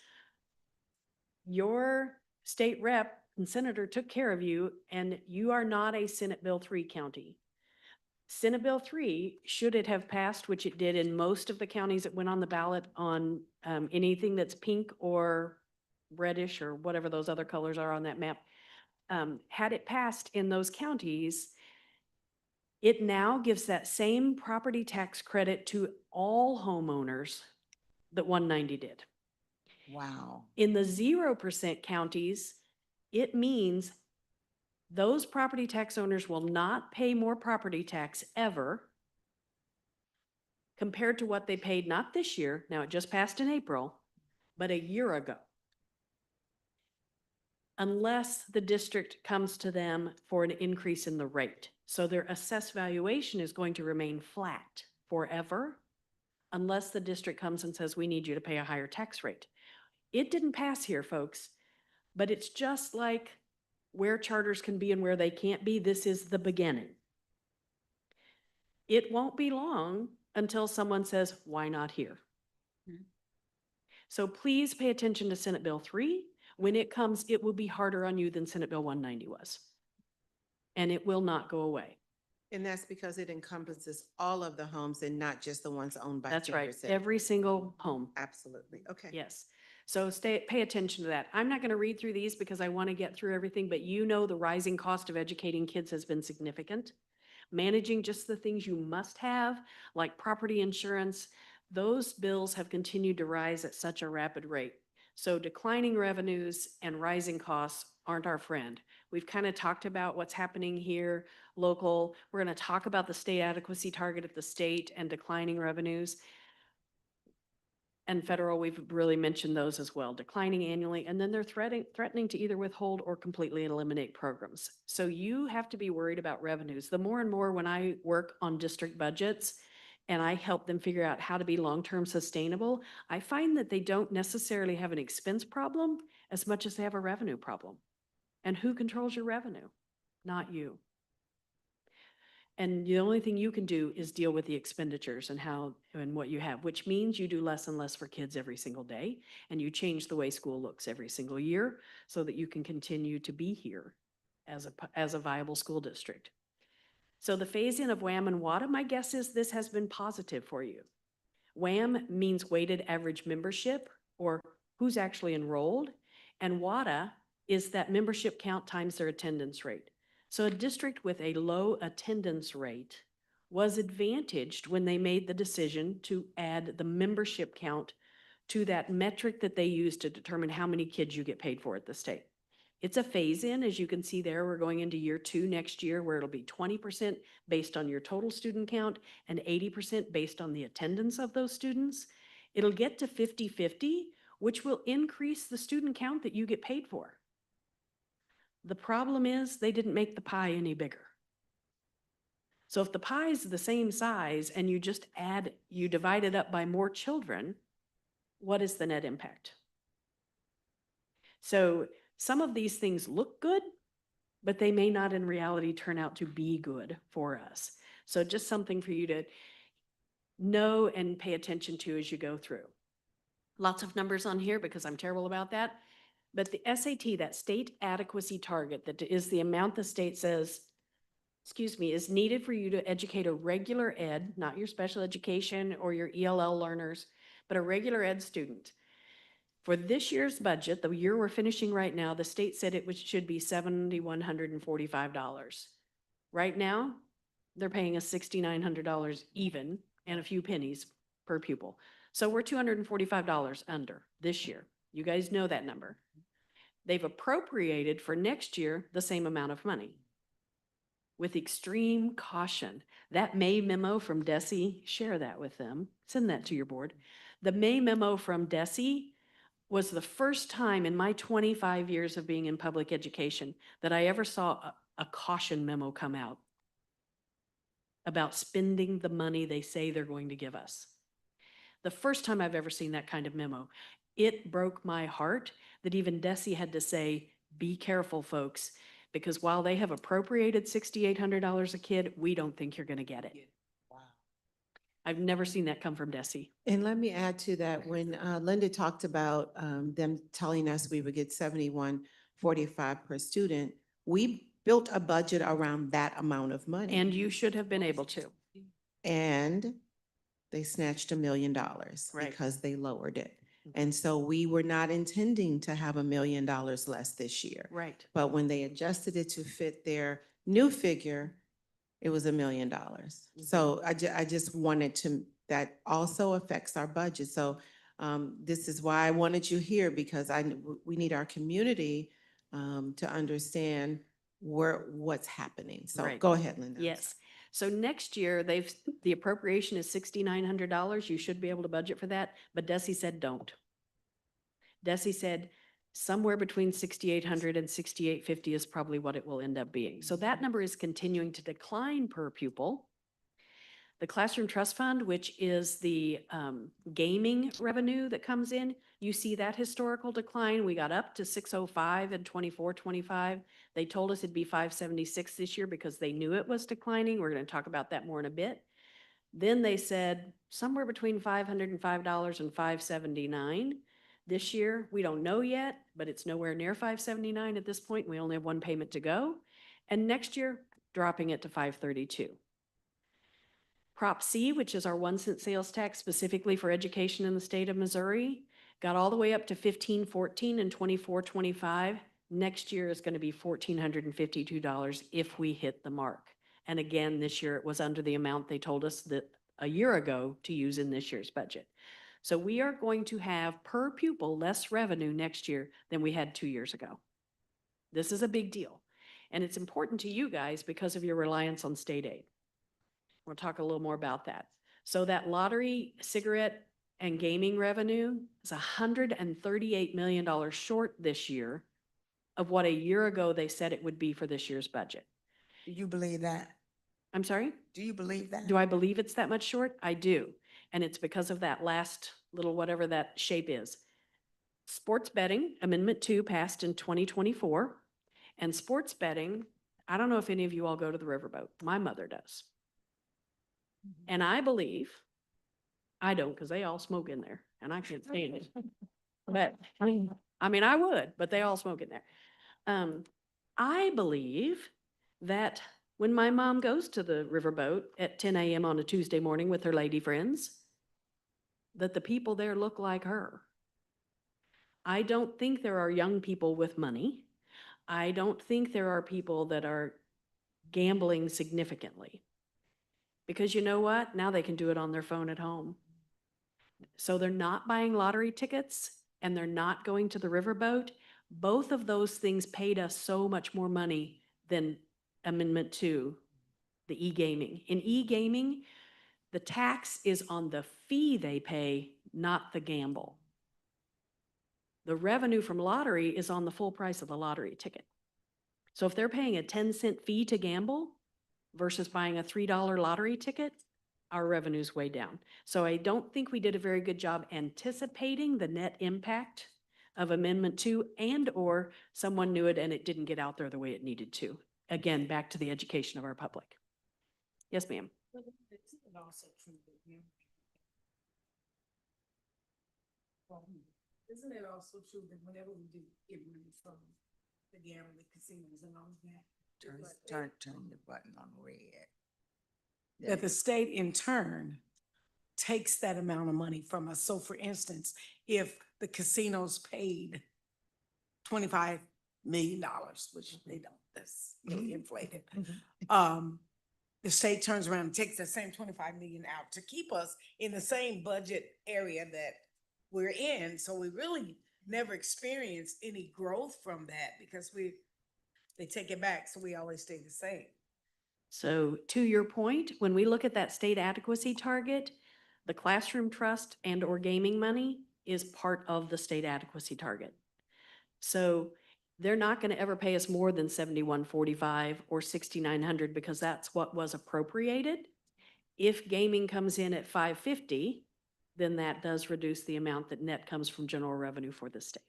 your state rep and senator took care of you, and you are not a Senate Bill 3 county. Senate Bill 3, should it have passed, which it did in most of the counties that went on the ballot on anything that's pink or reddish or whatever those other colors are on that map, had it passed in those counties, it now gives that same property tax credit to all homeowners that 190 did. Wow. In the 0% counties, it means Those property tax owners will not pay more property tax ever compared to what they paid not this year, now it just passed in April, but a year ago. Unless the district comes to them for an increase in the rate. So their assessed valuation is going to remain flat forever unless the district comes and says, we need you to pay a higher tax rate. It didn't pass here, folks, but it's just like where charters can be and where they can't be. This is the beginning. It won't be long until someone says, why not here? So please pay attention to Senate Bill 3. When it comes, it will be harder on you than Senate Bill 190 was. And it will not go away. And that's because it encompasses all of the homes and not just the ones owned by That's senior right. citizens. Every single home. Absolutely. Okay. Yes. So pay attention to that. I'm not going to read through these because I want to get through everything, but you know the rising cost of educating kids has been significant. Managing just the things you must have, like property insurance, those bills have continued to rise at such a rapid rate. So declining revenues and rising costs aren't our friend. We've kind of talked about what's happening here, local. We're going to talk about the state adequacy target at the state and declining revenues. And federal, we've really mentioned those as well, declining annually, and then they're threatening to either withhold or completely eliminate programs. So you have to be worried about revenues. The more and more when I work on district budgets and I help them figure out how to be long-term sustainable, I find that they don't necessarily have an expense problem as much as they have a revenue problem. And who controls your revenue? Not you. And the only thing you can do is deal with the expenditures and how and what you have, which means you do less and less for kids every single day. And you change the way school looks every single year so that you can continue to be here as a viable school district. So the phase in of WAM and WADA, my guess is this has been positive for you. WAM means weighted average membership or who's actually enrolled. And WADA is that membership count times their attendance rate. So a district with a low attendance rate was advantaged when they made the decision to add the membership count to that metric that they use to determine how many kids you get paid for at the state. It's a phase in, as you can see there, we're going into year 2 next year where it'll be 20% based on your total student count and 80% based on the attendance of those students. It'll get to 50-50, which will increase the student count that you get paid for. The problem is they didn't make the pie any bigger. So if the pie is the same size and you just you divide it up by more children, what is the net impact? So some of these things look good, but they may not in reality turn out to be good for us. So just something for you to know and pay attention to as you go through. Lots of numbers on here because I'm terrible about that. But the SAT, that state adequacy target, that is the amount the state says, is needed for you to educate a regular ed, not your special education or your ELL learners, but a regular ed student. For this year's budget, the year we're finishing right now, the state said it should be $7,145. Right now, they're paying us $6,900 even and a few pennies per pupil. So we're $245 under this year. You guys know that number. They've appropriated for next year the same amount of money. With extreme caution. That May memo from DESE, share that with them. Send that to your board. The May memo from DESE was the first time in my 25 years of being in public education that I ever saw a caution memo come out about spending the money they say they're going to give us. The first time I've ever seen that kind of memo. It broke my heart that even DESE had to say, be careful, folks, because while they have appropriated $6,800 a kid, we don't think you're going to get it. Wow. I've never seen that come from DESE. And let me add to that, when Linda talked about them telling us we would get $71.45 per student, we built a budget around that amount of money. And you should have been able to. And they snatched $1 million Right. because they lowered it. And so we were not intending to have $1 million less this year. Right. But when they adjusted it to fit their new figure, it was $1 million. So I just wanted to, that also affects our budget. So this is why I wanted you here, because we need our community to understand what's happening. So Right. go ahead, Linda. I'm Yes. So next year, the appropriation is $6,900. You should be able to budget for that, but Desi said don't. Desi said somewhere between 6,800 and 6,850 is probably what it will end up being. So that number is continuing to decline per pupil. The Classroom Trust Fund, which is the gaming revenue that comes in, you see that historical decline. We got up to 605 and 24-25. They told us it'd be 576 this year because they knew it was declining. We're going to talk about that more in a bit. Then they said somewhere between $505 and $579. This year, we don't know yet, but it's nowhere near $579 at this point. We only have one payment to go. And next year, dropping it to $532. Prop C, which is our 1 cent sales tax specifically for education in the state of Missouri, got all the way up to 1514 and 2425. Next year is going to be $1,452 if we hit the mark. And again, this year it was under the amount they told us that a year ago to use in this year's budget. So we are going to have per pupil less revenue next year than we had 2 years ago. This is a big deal. And it's important to you guys because of your reliance on state aid. We'll talk a little more about that. So that lottery, cigarette, and gaming revenue is $138 million short this year of what a year ago they said it would be for this year's budget. Do you believe that? I'm sorry? Do you believe that? Do I believe it's that much short? I do. And it's because of that last little whatever that shape is. Sports betting, Amendment 2 passed in 2024. And sports betting, I don't know if any of you all go to the riverboat. My mother does. And I believe, I don't because they all smoke in there and I can't stand it. But I mean, I would, but they all smoke in there. I believe that when my mom goes to the riverboat at 10 a.m. on a Tuesday morning with her lady friends, that the people there look like her. I don't think there are young people with money. I don't think there are people that are gambling significantly. Because you know what? Now they can do it on their phone at home. So they're not buying lottery tickets and they're not going to the riverboat. Both of those things paid us so much more money than Amendment 2, the e-gaming. In e-gaming, the tax is on the fee they pay, not the gamble. The revenue from lottery is on the full price of the lottery ticket. So if they're paying a 10-cent fee to gamble versus buying a $3 lottery ticket, our revenue's way down. So I don't think we did a very good job anticipating the net impact of Amendment 2 and/or someone knew it and it didn't get out there the way it needed to. Again, back to the education of our public. Yes, ma'am. Isn't it also true that whenever we do get money from the gambling casinos and all of that, Turn the button on red. that the state in turn takes that amount of money from us? So for instance, if the casinos paid $25 million, which they don't, that's really inflated. The state turns around and takes that same 25 million out to keep us in the same budget area that we're in. So we really never experience any growth from that because they take it back. So we always stay the same. So to your point, when we look at that state adequacy target, the classroom trust and or gaming money is part of the state adequacy target. So they're not going to ever pay us more than $71.45 or $6,900 because that's what was appropriated. If gaming comes in at $550, then that does reduce the amount that net comes from general revenue for the state.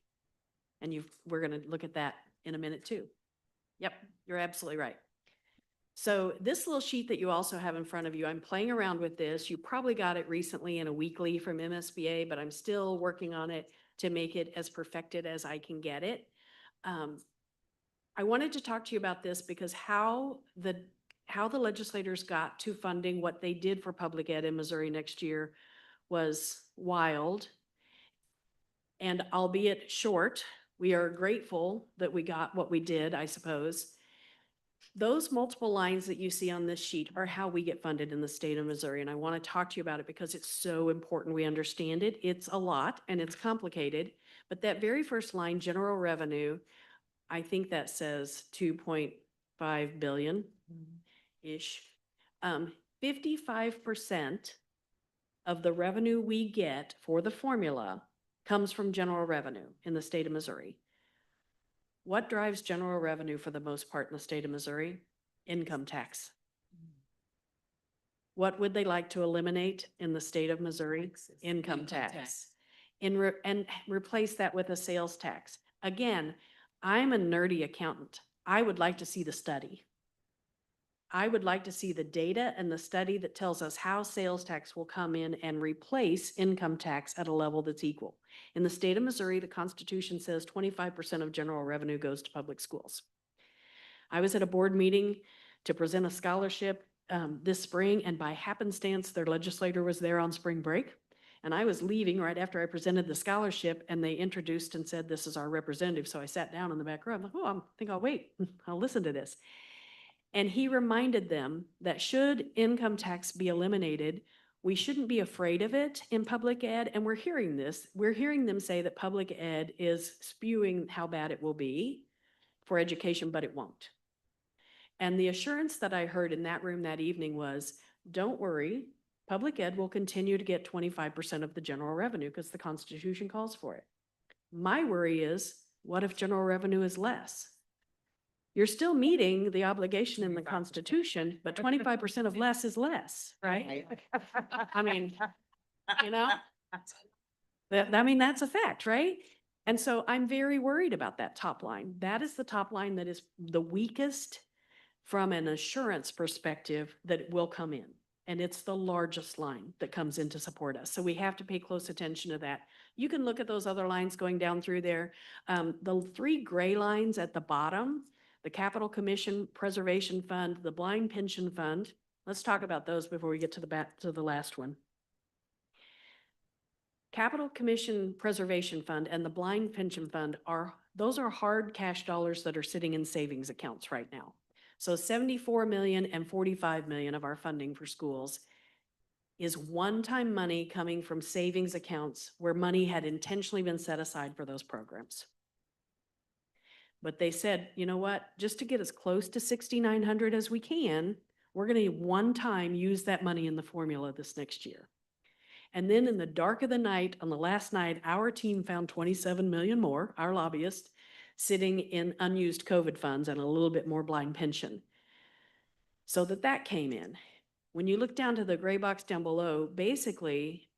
And we're going to look at that in a minute too. Yep, you're absolutely right. So this little sheet that you also have in front of you, I'm playing around with this. You probably got it recently in a weekly from MSBA, but I'm still working on it to make it as perfected as I can get it. I wanted to talk to you about this because how the legislators got to funding what they did for public ed in Missouri next year was wild. And albeit short, we are grateful that we got what we did, I suppose. Those multiple lines that you see on this sheet are how we get funded in the state of Missouri. And I want to talk to you about it because it's so important we understand it. It's a lot and it's complicated. But that very first line, general revenue, I think that says 5 billion-ish. 55% of the revenue we get for the formula comes from general revenue in the state of Missouri. What drives general revenue for the most part in the state of Missouri? Income tax. What would they like to eliminate in the state of Missouri? Income tax. And replace that with a sales tax. Again, I'm a nerdy accountant. I would like to see the study. I would like to see the data and the study that tells us how sales tax will come in and replace income tax at a level that's equal. In the state of Missouri, the Constitution says 25% of general revenue goes to public schools. I was at a board meeting to present a scholarship this spring, and by happenstance, their legislator was there on spring break. And I was leaving right after I presented the scholarship, and they introduced and said, "This is our representative." So I sat down in the back row. I'm like, "Oh, I think I'll wait. I'll listen to this." And he reminded them that should income tax be eliminated, we shouldn't be afraid of it in public ed. And we're hearing this. We're hearing them say that public ed is spewing how bad it will be for education, but it won't. And the assurance that I heard in that room that evening was, don't worry, public ed will continue to get 25% of the general revenue because the Constitution calls for it. My worry is, what if general revenue is less? You're still meeting the obligation in the Constitution, but 25% of less is less, right? I mean, you know, that's a fact, right? And so I'm very worried about that top line. That is the top line that is the weakest from an assurance perspective that will come in. And it's the largest line that comes in to support us. So we have to pay close attention to that. You can look at those other lines going down through there. The three gray lines at the bottom, the Capital Commission Preservation Fund, the Blind Pension Fund. Let's talk about those before we get to the last one. Capital Commission Preservation Fund and the Blind Pension Fund those are hard cash dollars that are sitting in savings accounts right now. So 74 million and 45 million of our funding for schools is one-time money coming from savings accounts where money had intentionally been set aside for those programs. But they said, you know what, just to get as close to 6,900 as we can, we're going to one time use that money in the formula this next year. And then in the dark of the night, on the last night, our team found 27 million more, our lobbyists, sitting in unused COVID funds and a little bit more blind pension. So that came in. When you look down to the gray box down below, basically,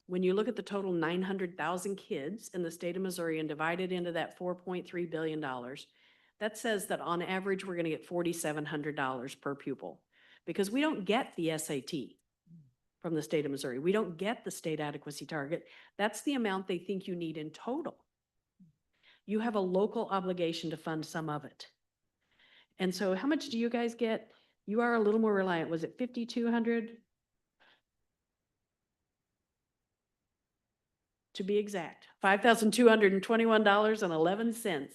when you look at the total 900,000 kids in the state of Missouri and divide it into that $4.3 billion, that says that on average, we're gonna get $4,700 per pupil because we don't get the SAT from the state of Missouri. We don't get the state adequacy target. That's the amount they think you need in total. You have a local obligation to fund some of it. And so how much do you guys get? You are a little more reliant. Was it 5,200? To be exact, $5,221.11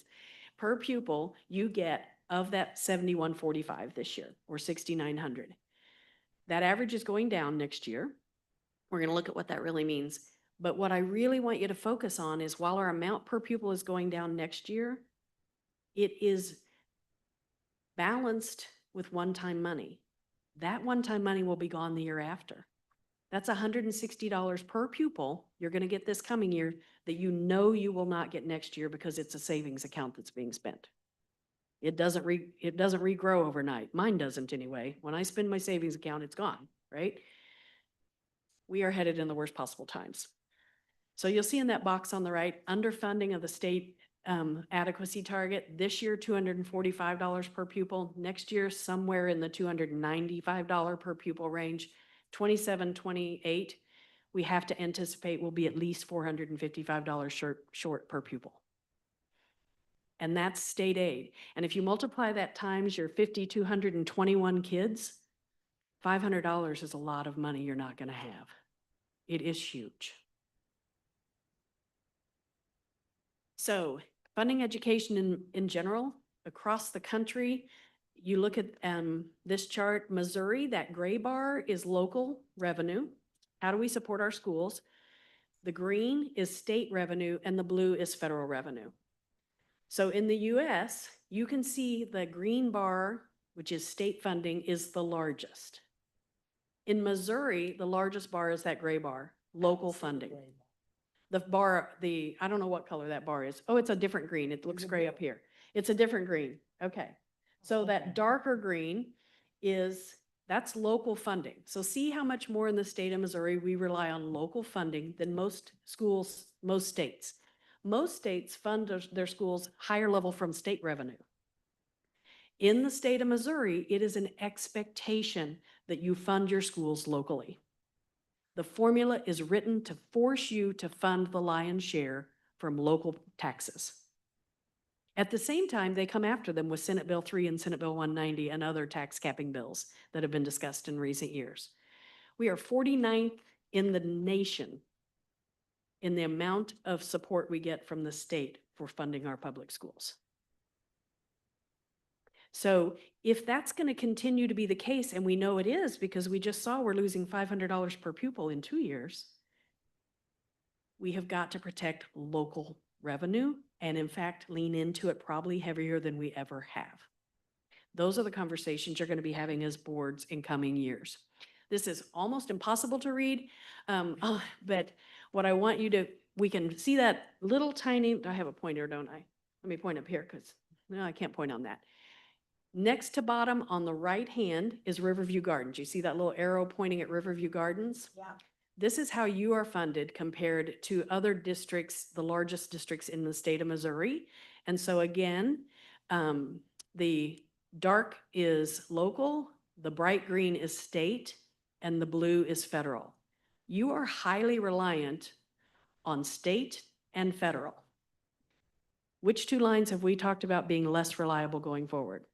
per pupil you get of that 7,145 this year, or 6,900. That average is going down next year. We're going to look at what that really means. But what I really want you to focus on is while our amount per pupil is going down next year, it is balanced with one-time money. That one-time money will be gone the year after. That's $160 per pupil you're going to get this coming year that you know you will not get next year because it's a savings account that's being spent. It doesn't regrow overnight. Mine doesn't anyway. When I spend my savings account, it's gone, right? We are headed in the worst possible times. So you'll see in that box on the right, underfunding of the state adequacy target. This year, $245 per pupil. Next year, somewhere in the $295 per pupil range. 27, 28, we have to anticipate will be at least $455 short per pupil. And that's state aid. And if you multiply that times your 5,221 kids, $500 is a lot of money you're not going to have. It is huge. So funding education in general, across the country, you look at this chart, Missouri, that gray bar is local revenue. How do we support our schools? The green is state revenue and the blue is federal revenue. So in the US, you can see the green bar, which is state funding, is the largest. In Missouri, the largest bar is that gray bar, local funding. The bar, I don't know what color that bar is. Oh, it's a different green. It looks gray up here. It's a different green. Okay. So that darker green that's local funding. So see how much more in the state of Missouri we rely on local funding than most schools, most states. Most states fund their schools higher level from state revenue. In the state of Missouri, it is an expectation that you fund your schools locally. The formula is written to force you to fund the lion's share from local taxes. At the same time, they come after them with Senate Bill 3 and Senate Bill 190 and other tax capping bills that have been discussed in recent years. We are 49th in the nation in the amount of support we get from the state for funding our public schools. So if that's going to continue to be the case, and we know it is because we just saw we're losing $500 per pupil in 2 years, we have got to protect local revenue and in fact lean into it probably heavier than we ever have. Those are the conversations you're going to be having as boards in coming years. This is almost impossible to read, but what I want you to, we can see that little tiny, I have a pointer, don't I? Let me point up here because no, I can't point on that. Next to bottom on the right hand is Riverview Gardens. You see that little arrow pointing at Riverview Gardens? Yeah. This is how you are funded compared to other districts, the largest districts in the state of Missouri. And so again, the dark is local, the bright green is state, and the blue is federal. You are highly reliant on state and federal. Which two lines have we talked about being less reliable going forward?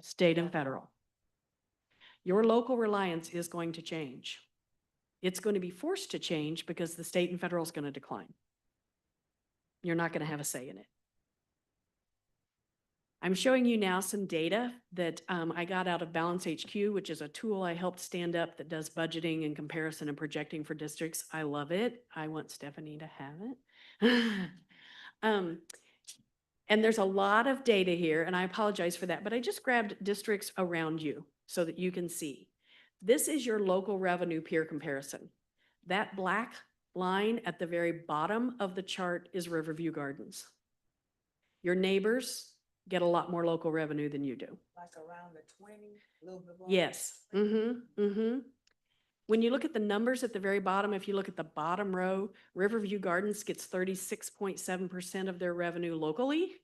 State and federal. Your local reliance is going to change. It's going to be forced to change because the state and federal is going to decline. You're not going to have a say in it. I'm showing you now some data that I got out of Balance HQ, which is a tool I helped stand up that does budgeting and comparison and projecting for districts. I love it. I want Stephanie to have it. And there's a lot of data here, and I apologize for that, but I just grabbed districts around you so that you can see. This is your local revenue peer comparison. That black line at the very bottom of the chart is Riverview Gardens. Your neighbors get a lot more local revenue than you do. Like around the 20, a little bit more? Yes. When you look at the numbers at the very bottom, if you look at the bottom row, Riverview Gardens gets 36.7% of their revenue locally.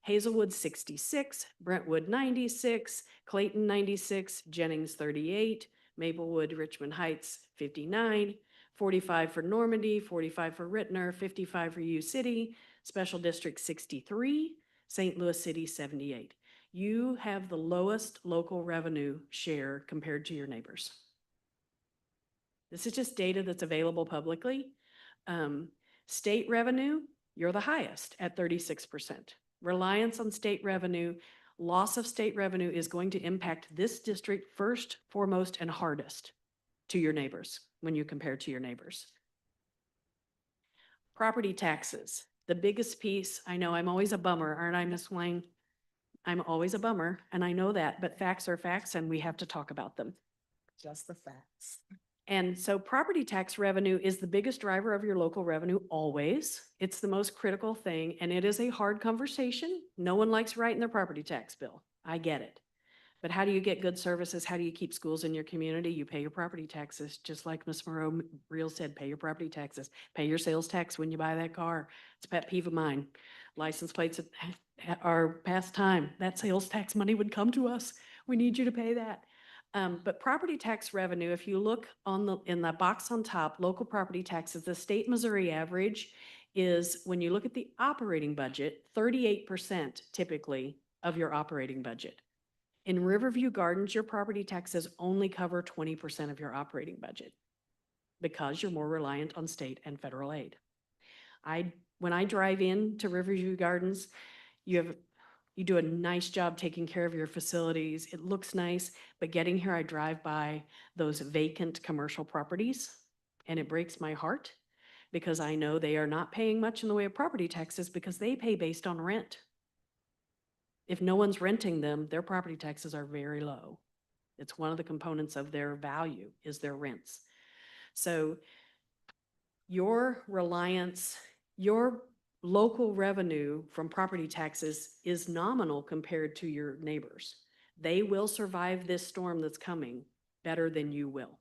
Hazelwood 66, Brentwood 96, Clayton 96, Jennings 38, Maplewood, Richmond Heights 59, 45 for Normandy, 45 for Rittner, 55 for U City, Special District 63, St. Louis City 78. You have the lowest local revenue share compared to your neighbors. This is just data that's available publicly. State revenue, you're the highest at 36%. Reliance on state revenue, loss of state revenue is going to impact this district first, foremost, and hardest to your neighbors when you compare to your neighbors. Property taxes, the biggest piece. I know I'm always a bummer, aren't I, Ms. Wang? I'm always a bummer, and I know that, but facts are facts, and we have to talk about them. Just the facts. And so property tax revenue is the biggest driver of your local revenue always. It's the most critical thing, and it is a hard conversation. No one likes writing their property tax bill. I get it. But how do you get good services? How do you keep schools in your community? You pay your property taxes, just like Ms. Moreau Reel said, pay your property taxes. Pay your sales tax when you buy that car. It's a pet peeve of mine. License plates are past time. That sales tax money would come to us. We need you to pay that. But property tax revenue, if you look in the box on top, local property taxes, the state Missouri average is, when you look at the operating budget, 38% typically of your operating budget. In Riverview Gardens, your property taxes only cover 20% of your operating budget because you're more reliant on state and federal aid. When I drive in to Riverview Gardens, you do a nice job taking care of your facilities. It looks nice, but getting here, I drive by those vacant commercial properties, and it breaks my heart because I know they are not paying much in the way of property taxes because they pay based on rent. If no one's renting them, their property taxes are very low. It's one of the components of their value is their rents. So your reliance, your local revenue from property taxes is nominal compared to your neighbors. They will survive this storm that's coming better than you will.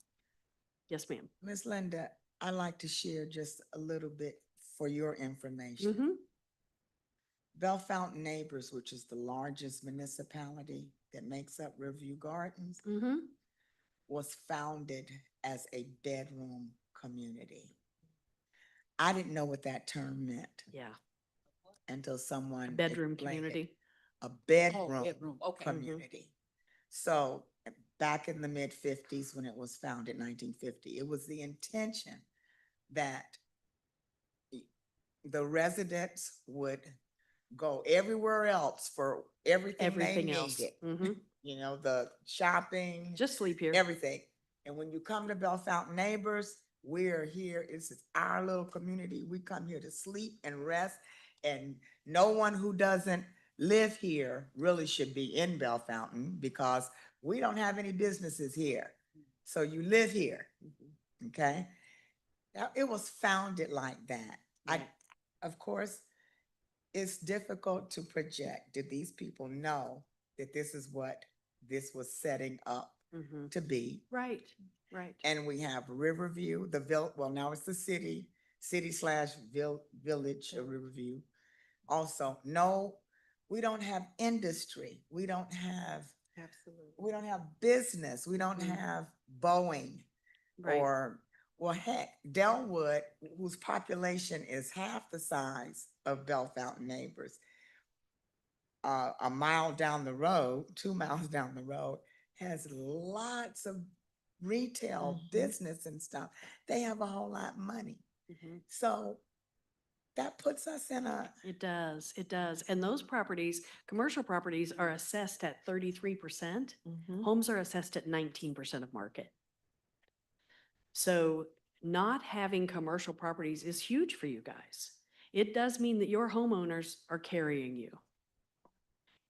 Yes, ma'am. Ms. Linda, I'd like to share just a little bit for your information. Mm-hmm. Bell Fountain Neighbors, which is the largest municipality that makes up Riverview Gardens, Mm-hmm. was founded as a bedroom community. I didn't know what that term meant Yeah. until A someone bedroom explained it. community. A Oh, bedroom bedroom, okay. community. So back in the mid-50s, when it was founded, 1950, it was the intention that the residents would go everywhere else for everything they Everything else. needed. Mm-hmm. You know, the shopping, Just sleep here. everything. And when you come to Bell Fountain Neighbors, we're here. It's our little community. We come here to sleep and rest. And no one who doesn't live here really should be in Bell Fountain because we don't have any businesses here. So you live here, okay? Now, it was founded like that. Right. Of course, it's difficult to project. Did these people know that this is what this was setting up Mm-hmm. to be? Right, right. And we have Riverview, well, now it's the city slash village of Riverview. Also, no, we don't have industry. We don't have business. We don't Mhm. have Boeing Right. or, well, heck, Delwood, whose population is half the size of Bell Fountain Neighbors, a mile down the road, 2 miles down the road, has lots of retail business and stuff. They have a whole lot of money. Mhm. So that puts us in a, It does, it does. And those properties, commercial properties are assessed at 33%. Homes are assessed at 19% of market. So not having commercial properties is huge for you guys. It does mean that your homeowners are carrying you.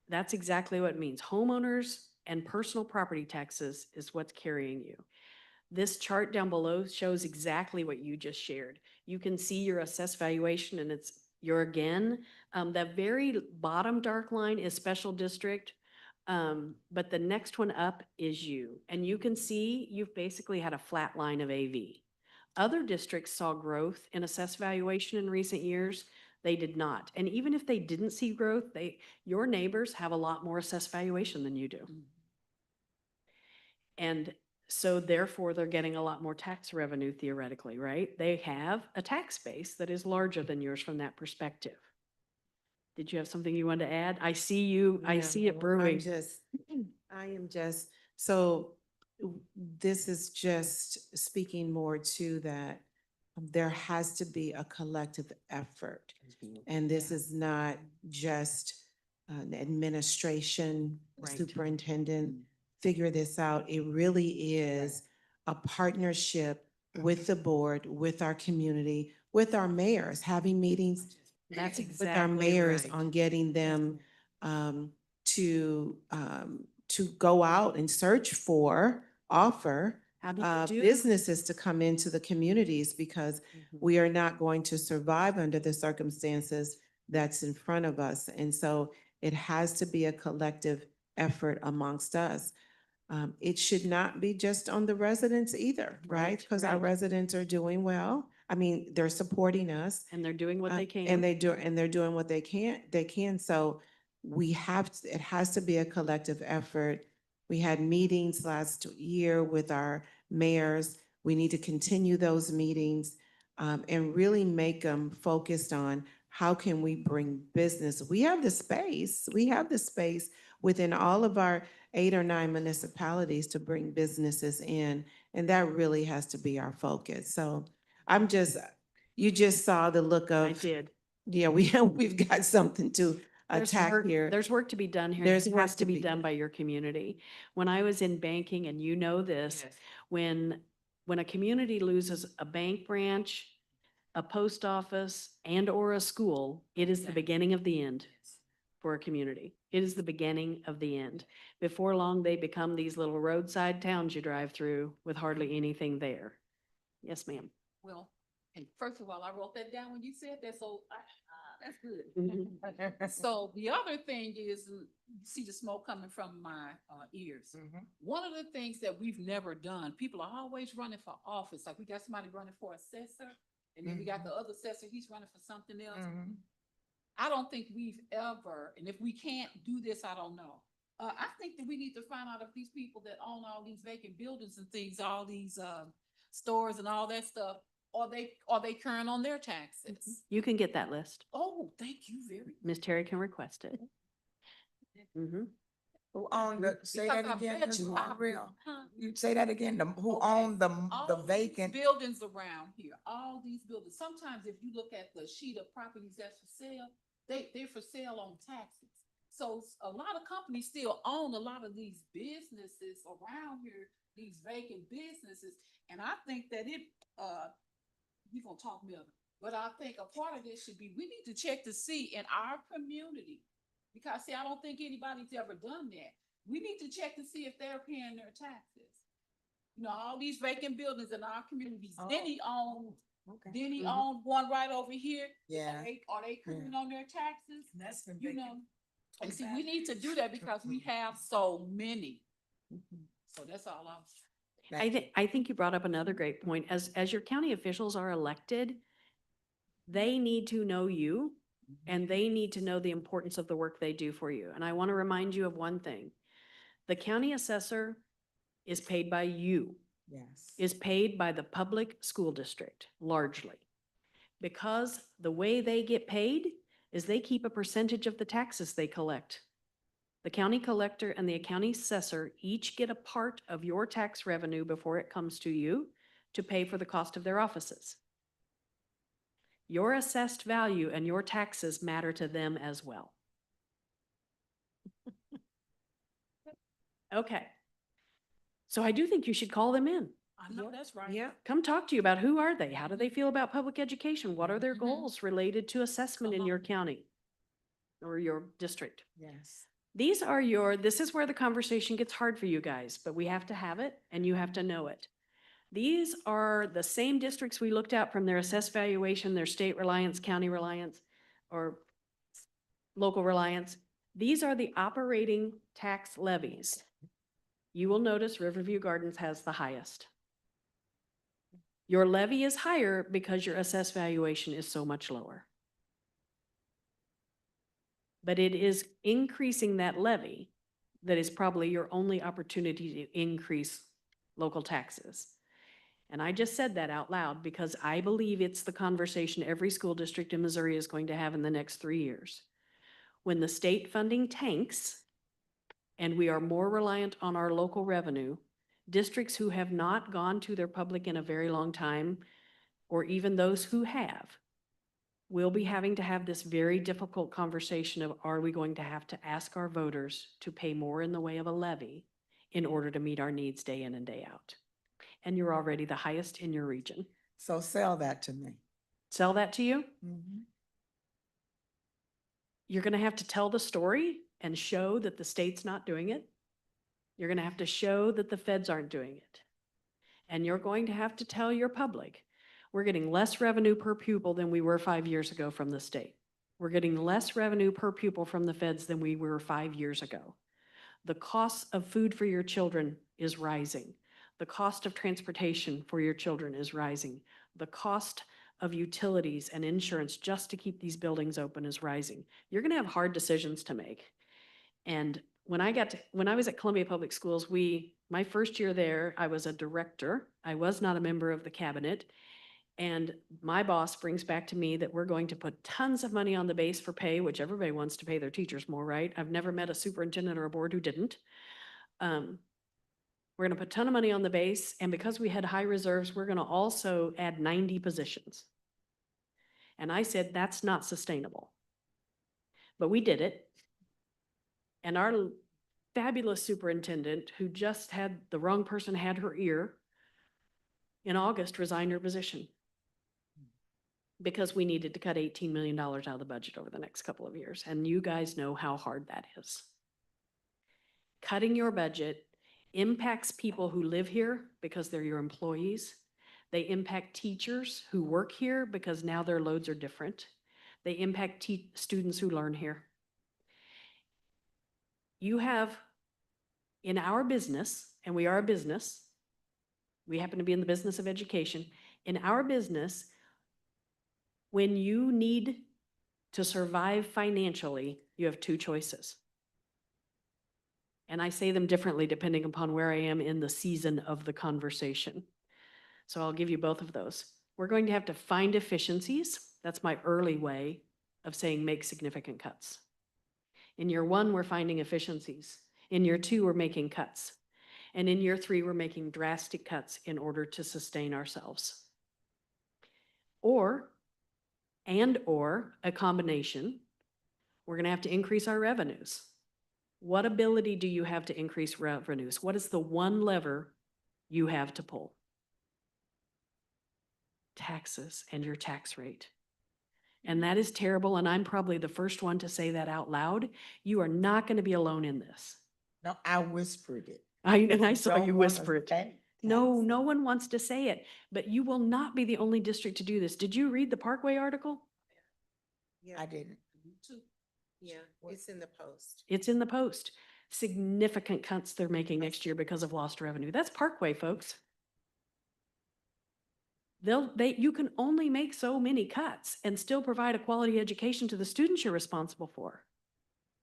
That's exactly what it means. Homeowners and personal property taxes is what's carrying you. This chart down below shows exactly what you just shared. You can see your assessed valuation and it's your again. That very bottom dark line is special district. But the next one up is you. And you can see you've basically had a flat line of AV. Other districts saw growth in assessed valuation in recent years. They did not. And even if they didn't see growth, your neighbors have a lot more assessed valuation than you do. And so therefore, they're getting a lot more tax revenue theoretically, right? They have a tax base that is larger than yours from that perspective. Did you have something you wanted to add? I see you, I see it brewing. I am just, so this is just speaking more to that. There has to be a collective effort. And this is not just an administration, Right. superintendent, figure this out. It really is a partnership with the board, with our community, with our mayors, having meetings That's with exactly our mayors right. on getting them to go out and search for, offer How do you do? businesses to come into the communities because Mhm. we are not going to survive under the circumstances that's in front of us. And so it has to be a collective effort amongst us. It should not be just on the residents either, right? Right, Because our right. residents are doing well. I mean, they're supporting us. And they're doing what they can. And they're doing what they can. So it has to be a collective effort. We had meetings last year with our mayors. We need to continue those meetings, and really make them focused on how can we bring business. We have the space within all of our 8 or 9 municipalities to bring businesses in. And that really has to be our focus. So you just saw the look I of, did. yeah, we've got something to attack here. There's work to be done here. There's It work has to to be be done done. by your community. When I was in banking, and you know this, when a community loses a bank branch, a post office, and or a school, it is the beginning of the end for a community. It is the beginning of the end. Before long, they become these little roadside towns you drive through with hardly anything there. Yes, ma'am. Well, and first of all, I wrote that down when you said that, so that's good. Mhm. So the other thing is, you see the smoke coming from my ears. One of the things that we've never done, people are always running for office, like we got somebody running for assessor, and then we got the other assessor, he's running for something else. I don't think we've ever, and if we can't do this, I don't know. I think that we need to find out if these people that own all these vacant buildings and things, all these stores and all that stuff, are they current on their taxes? You can get that list. Oh, thank you very much. Miss Terry can request it. Mhm. Who owned the, say Because that I again, bet Ms. you- Marvel? Huh? You say that again, who Okay. owned the All these vacant? buildings around here, all these buildings, sometimes if you look at the sheet of properties that's for sale, they're for sale on taxes. So a lot of companies still own a lot of these businesses around here, these vacant businesses. And I think that you gonna talk Milton, but I think a part of this should be, we need to check to see in our community. Because see, I don't think anybody's ever done that. We need to check to see if they're paying their taxes. You know, all these vacant buildings in our communities, Oh. Denny owned Mhm. one right over here. Yeah. Are they current on their taxes? That's been You vacant. know, and see, we need to do that because we have so many. So that's all I'm. I think you brought up another great point. As your county officials are elected, they need to know you and they need to know the importance of the work they do for you. And I want to remind you of one thing. The county assessor is paid by you, Yes. is paid by the public school district largely. Because the way they get paid is they keep a percentage of the taxes they collect. The county collector and the county assessor each get a part of your tax revenue before it comes to you to pay for the cost of their offices. Your assessed value and your taxes matter to them as well. Okay. So I do think you should call them in. I know that's right. Yeah. Come talk to you about who are they? How do they feel about public education? What are their Mhm. goals related to assessment Come in your on. county or your district? Yes. This is where the conversation gets hard for you guys, but we have to have it and you have to know it. These are the same districts we looked at from their assessed valuation, their state reliance, county reliance, or local reliance. These are the operating tax levies. You will notice Riverview Gardens has the highest. Your levy is higher because your assessed valuation is so much lower. But it is increasing that levy that is probably your only opportunity to increase local taxes. And I just said that out loud because I believe it's the conversation every school district in Missouri is going to have in the next 3 years. When the state funding tanks and we are more reliant on our local revenue, districts who have not gone to their public in a very long time, or even those who have, will be having to have this very difficult conversation of, are we going to have to ask our voters to pay more in the way of a levy in order to meet our needs day in and day out? And you're already the highest in your region. So sell that to me. Sell that to you? Mhm. You're gonna have to tell the story and show that the state's not doing it. You're gonna have to show that the feds aren't doing it. And you're going to have to tell your public, we're getting less revenue per pupil than we were 5 years ago from the state. We're getting less revenue per pupil from the feds than we were 5 years ago. The cost of food for your children is rising. The cost of transportation for your children is rising. The cost of utilities and insurance just to keep these buildings open is rising. You're gonna have hard decisions to make. And when I was at Columbia Public Schools, my first year there, I was a director. I was not a member of the cabinet. And my boss brings back to me that we're going to put tons of money on the base for pay, which everybody wants to pay their teachers more, right? I've never met a superintendent or a board who didn't. We're gonna put a ton of money on the base, and because we had high reserves, we're gonna also add 90 positions. And I said, that's not sustainable. But we did it. And our fabulous superintendent, who just had, the wrong person had her ear, in August resigned her position. because we needed to cut $18 million out of the budget over the next couple of years. And you guys know how hard that is. Cutting your budget impacts people who live here because they're your employees. They impact teachers who work here because now their loads are different. They impact students who learn here. You have, in our business, and we are a business, we happen to be in the business of education. In our business, when you need to survive financially, you have two choices. And I say them differently depending upon where I am in the season of the conversation. So I'll give you both of those. We're going to have to find efficiencies. That's my early way of saying make significant cuts. In year one, we're finding efficiencies. In year two, we're making cuts. And in year three, we're making drastic cuts in order to sustain ourselves. Or a combination, we're gonna have to increase our revenues. What ability do you have to increase revenues? What is the one lever you have to pull? Taxes and your tax rate. And that is terrible, and I'm probably the first one to say that out loud. You are not gonna be alone in this. No, I whispered it. I saw Don't you wanna whisper it. say No, taxes. no one wants to say it, but you will not be the only district to do this. Did you read the Parkway article? I didn't. Yeah, it's in the Post. It's in the Post. Significant cuts they're making next year because of lost revenue. That's Parkway, folks. You can only make so many cuts and still provide a quality education to the students you're responsible for.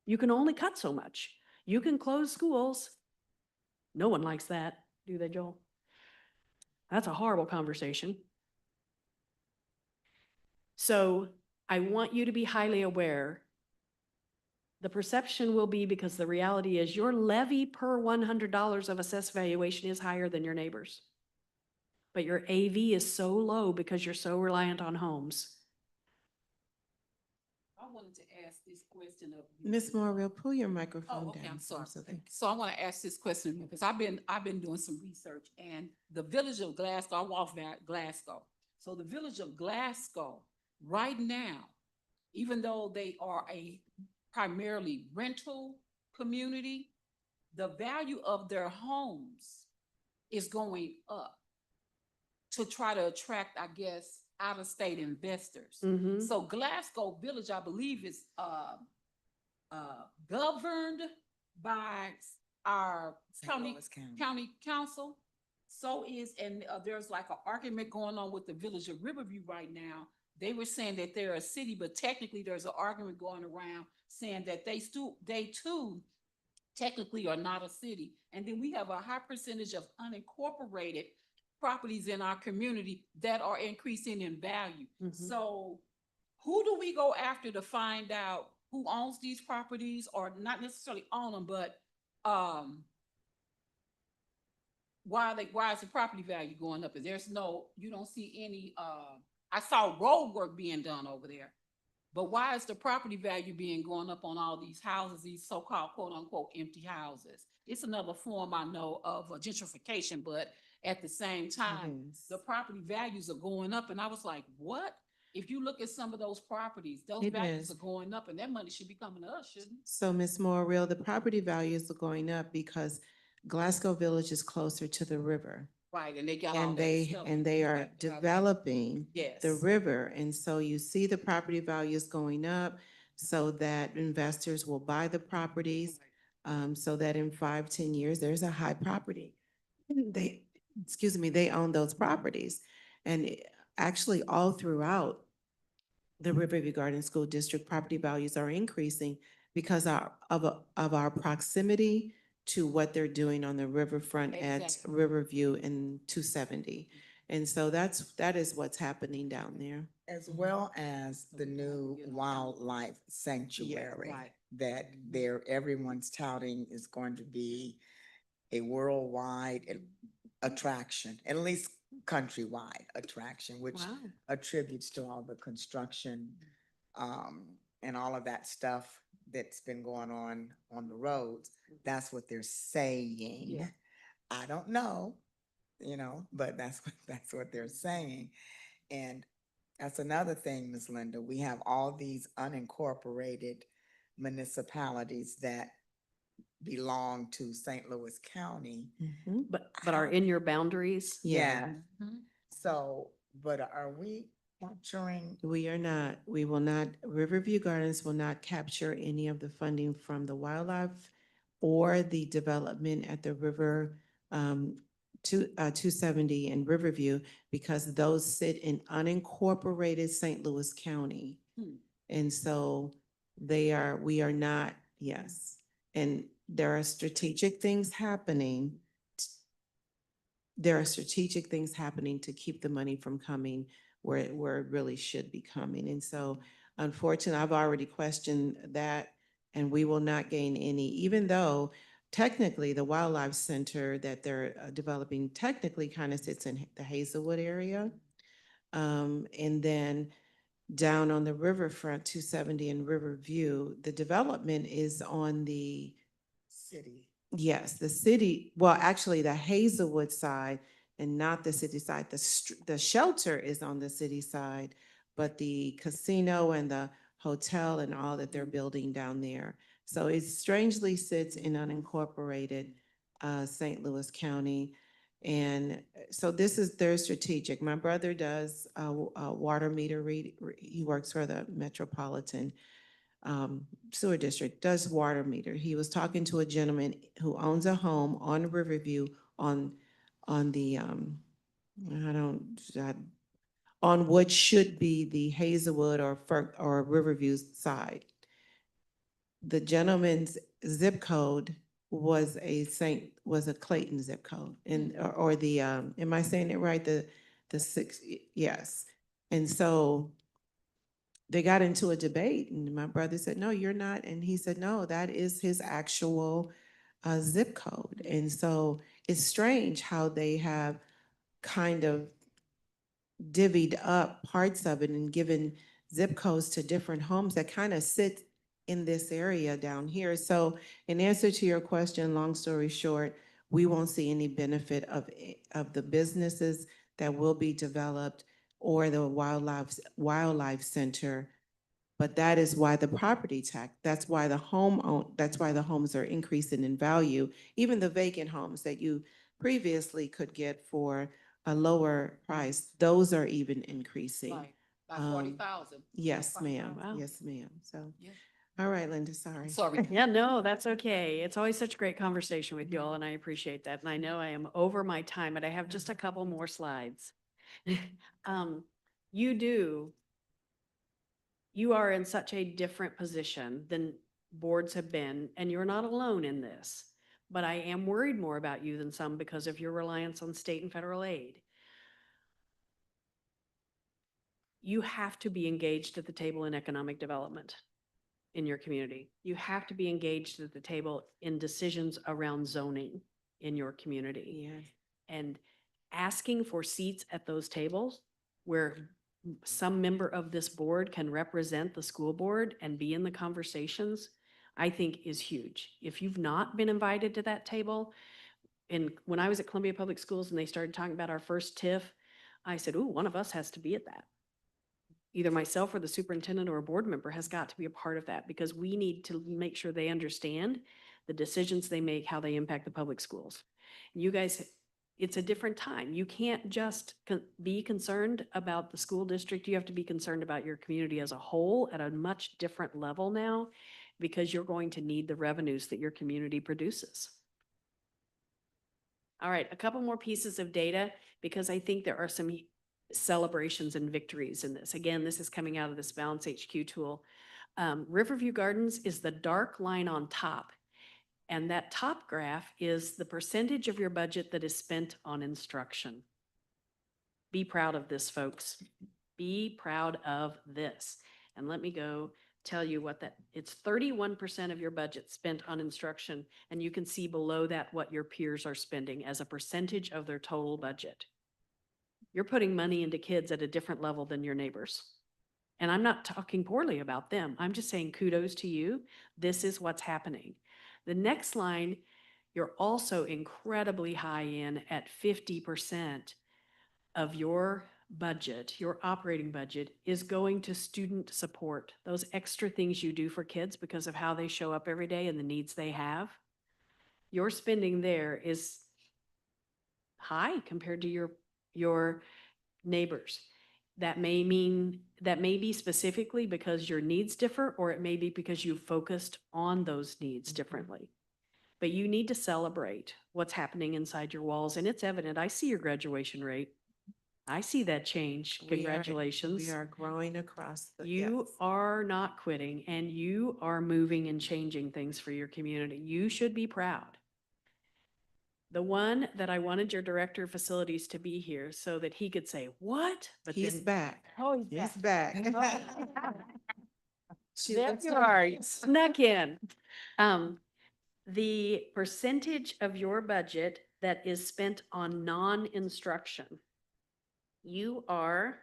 You can only cut so much. You can close schools. No one likes that, do they, Joel? That's a horrible conversation. So I want you to be highly aware. The perception will be because the reality is your levy per $100 of assessed valuation is higher than your neighbors. But your AV is so low because you're so reliant on homes. I wanted to ask this question of. Ms. Morrill, pull your Oh, microphone okay, down. I'm sorry. so they- So I want to ask this question because I've been doing some research and the village of Glasgow, I walked back Glasgow. So the village of Glasgow, right now, even though they are a primarily rental community, the value of their homes is going up to try to attract, I guess, out-of-state investors. Mhm. So Glasgow Village, I believe, is governed by our St. Louis County. county council. So is, and there's like an argument going on with the village of Riverview right now. They were saying that they're a city, but technically there's an argument going around saying that they too technically are not a city. And then we have a high percentage of unincorporated properties in our community that are increasing in value. Mhm. So who do we go after to find out who owns these properties, or not necessarily own them, but why is the property value going up? If there's no, you don't see any I saw road work being done over there. But why is the property value being going up on all these houses, these so-called quote unquote empty houses? It's another form I know of gentrification, but at the same time, the property values are going up. And I was like, what? If you look at some of those properties, those It values is. are going up and that money should be coming to us, shouldn't it? So, Ms. Morrill, the property values are going up because Glasgow Village is closer to the river. Right, and they got all And that they, stuff. and they are developing Yes. the river. And so you see the property values going up so that investors will buy the properties. So that in 5-10 years, there's a high property. They, excuse me, they own those properties. And actually all throughout the Riverview Garden School District, property values are increasing because of our proximity to what they're doing on the riverfront at Exactly. Riverview and 270. And so that is what's happening down there. As well as the new wildlife sanctuary right. that everyone's touting is going to be a worldwide attraction, at least countrywide attraction, which Wow. attributes to all the construction and all of that stuff that's been going on the roads. That's what they're saying. Yeah. I don't know, but that's what they're saying. And That's another thing, Ms. Linda. We have all these unincorporated municipalities that belong to St. Louis County. But are in your boundaries? Yeah, Mhm. so, but are we capturing? We are not, we will not, Riverview Gardens will not capture any of the funding from the wildlife or the development at the river, 270 in Riverview, because those sit in unincorporated St. Louis County. Hmm. And so we are not, yes. And there are strategic things happening. There are strategic things happening to keep the money from coming where it really should be coming. And so unfortunately, I've already questioned that, and we will not gain any, even though technically the Wildlife Center that they're developing technically kind of sits in the Hazelwood area. And then down on the riverfront, 270 in Riverview, the development is on the, City. yes, the city, well, actually the Hazelwood side and not the city side. The shelter is on the city side, but the casino and the hotel and all that they're building down there. So it strangely sits in unincorporated St. Louis County. And so this is their strategic. My brother does water meter read, he works for the Metropolitan sewer district, does water meter. He was talking to a gentleman who owns a home on Riverview on the, I don't, I, on what should be the Hazelwood or Riverview side. The gentleman's zip code was was a Clayton zip code, and, or the, am I saying it right? The six, yes. And so they got into a debate, and my brother said, no, you're not. And he said, no, that is his actual zip code. And so it's strange how they have kind of divvied up parts of it and given zip codes to different homes that kind of sit in this area down here. So in answer to your question, long story short, we won't see any benefit of the businesses that will be developed or the wildlife center. But that is why the property tax, that's why that's why the homes are increasing in value. Even the vacant homes that you previously could get for a lower price, those are even increasing. Like, by Um, 40,000. Yes, ma'am. Wow. Yes, ma'am. So, Yeah. all right, Linda, sorry. Sorry. Yeah, no, that's okay. It's always such a great conversation with you all, and I appreciate that. And I know I am over my time, but I have just a couple more slides. You are in such a different position than boards have been, and you're not alone in this. But I am worried more about you than some because of your reliance on state and federal aid. You have to be engaged at the table in economic development in your community. You have to be engaged at the table in decisions around zoning in your community. Yes. And asking for seats at those tables where some member of this board can represent the school board and be in the conversations, I think is huge. If you've not been invited to that table, and when I was at Columbia Public Schools and they started talking about our first TIF, I said, ooh, one of us has to be at that. Either myself or the superintendent or a board member has got to be a part of that because we need to make sure they understand the decisions they make, how they impact the public schools. You guys, it's a different time. You can't just be concerned about the school district. You have to be concerned about your community as a whole at a much different level now because you're going to need the revenues that your community produces. All right, a couple more pieces of data because I think there are some celebrations and victories in this. Again, this is coming out of this Balance HQ tool. Riverview Gardens is the dark line on top. And that top graph is the percentage of your budget that is spent on instruction. Be proud of this, folks. Be proud of this. And let me go tell you what it's 31% of your budget spent on instruction. And you can see below that what your peers are spending as a percentage of their total budget. You're putting money into kids at a different level than your neighbors. And I'm not talking poorly about them. I'm just saying kudos to you. This is what's happening. The next line, you're also incredibly high in at 50% of your budget, your operating budget, is going to student support, those extra things you do for kids because of how they show up every day and the needs they have, your spending there is high compared to your neighbors. That may be specifically because your needs differ, or it may be because you've focused on those needs differently. But you need to celebrate what's happening inside your walls, and it's evident. I see your graduation rate. I see that change. Congratulations. We are growing across the. You yes. are not quitting, and you are moving and changing things for your community. You should be proud. The one that I wanted your director of facilities to be here so that he could say, what? But He's then, back. oh, He's back. She there looks you are, you hard. snuck in. The percentage of your budget that is spent on non-instruction, you are,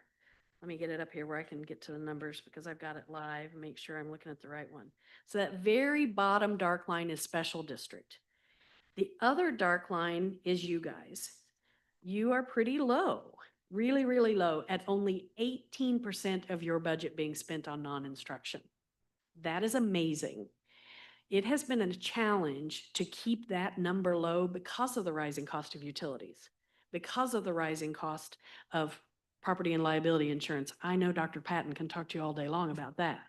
let me get it up here where I can get to the numbers because I've got it live and make sure I'm looking at the right one. So that very bottom dark line is special district. The other dark line is you guys. You are pretty low, really, really low, at only 18% of your budget being spent on non-instruction. That is amazing. It has been a challenge to keep that number low because of the rising cost of utilities, because of the rising cost of property and liability insurance. I know Dr. Patton can talk to you all day long about that.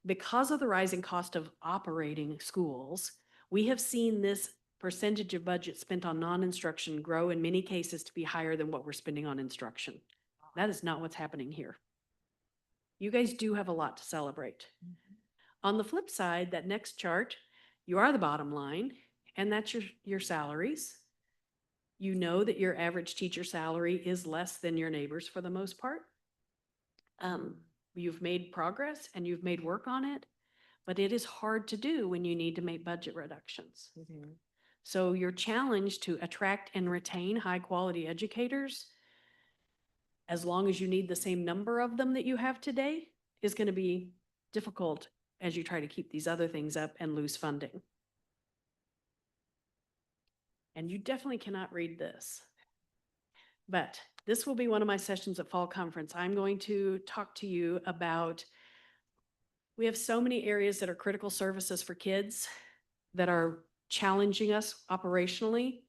Because of the rising cost of operating schools, we have seen this percentage of budget spent on non-instruction grow in many cases to be higher than what we're spending on instruction. That is not what's happening here. You guys do have a lot to celebrate. On the flip side, that next chart, you are the bottom line, and that's your salaries. You know that your average teacher salary is less than your neighbors for the most part. You've made progress and you've made work on it, but it is hard to do when you need to make budget reductions. Mhm. So your challenge to attract and retain high quality educators, as long as you need the same number of them that you have today, is going to be difficult as you try to keep these other things up and lose funding. And you definitely cannot read this. But this will be one of my sessions at Fall Conference. I'm going to talk to you about, we have so many areas that are critical services for kids that are challenging us operationally.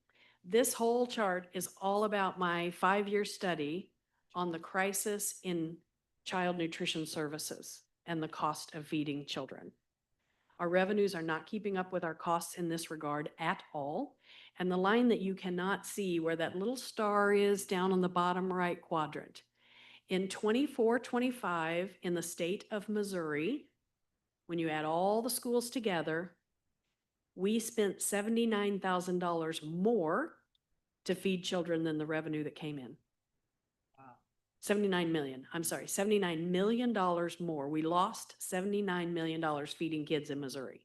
This whole chart is all about my 5-year study on the crisis in child nutrition services and the cost of feeding children. Our revenues are not keeping up with our costs in this regard at all. And the line that you cannot see where that little star is down on the bottom right quadrant. In 24-25 in the state of Missouri, when you add all the schools together, we spent $79,000 more to feed children than the revenue that came in. Wow. $79 million more. We lost $79 million feeding kids in Missouri.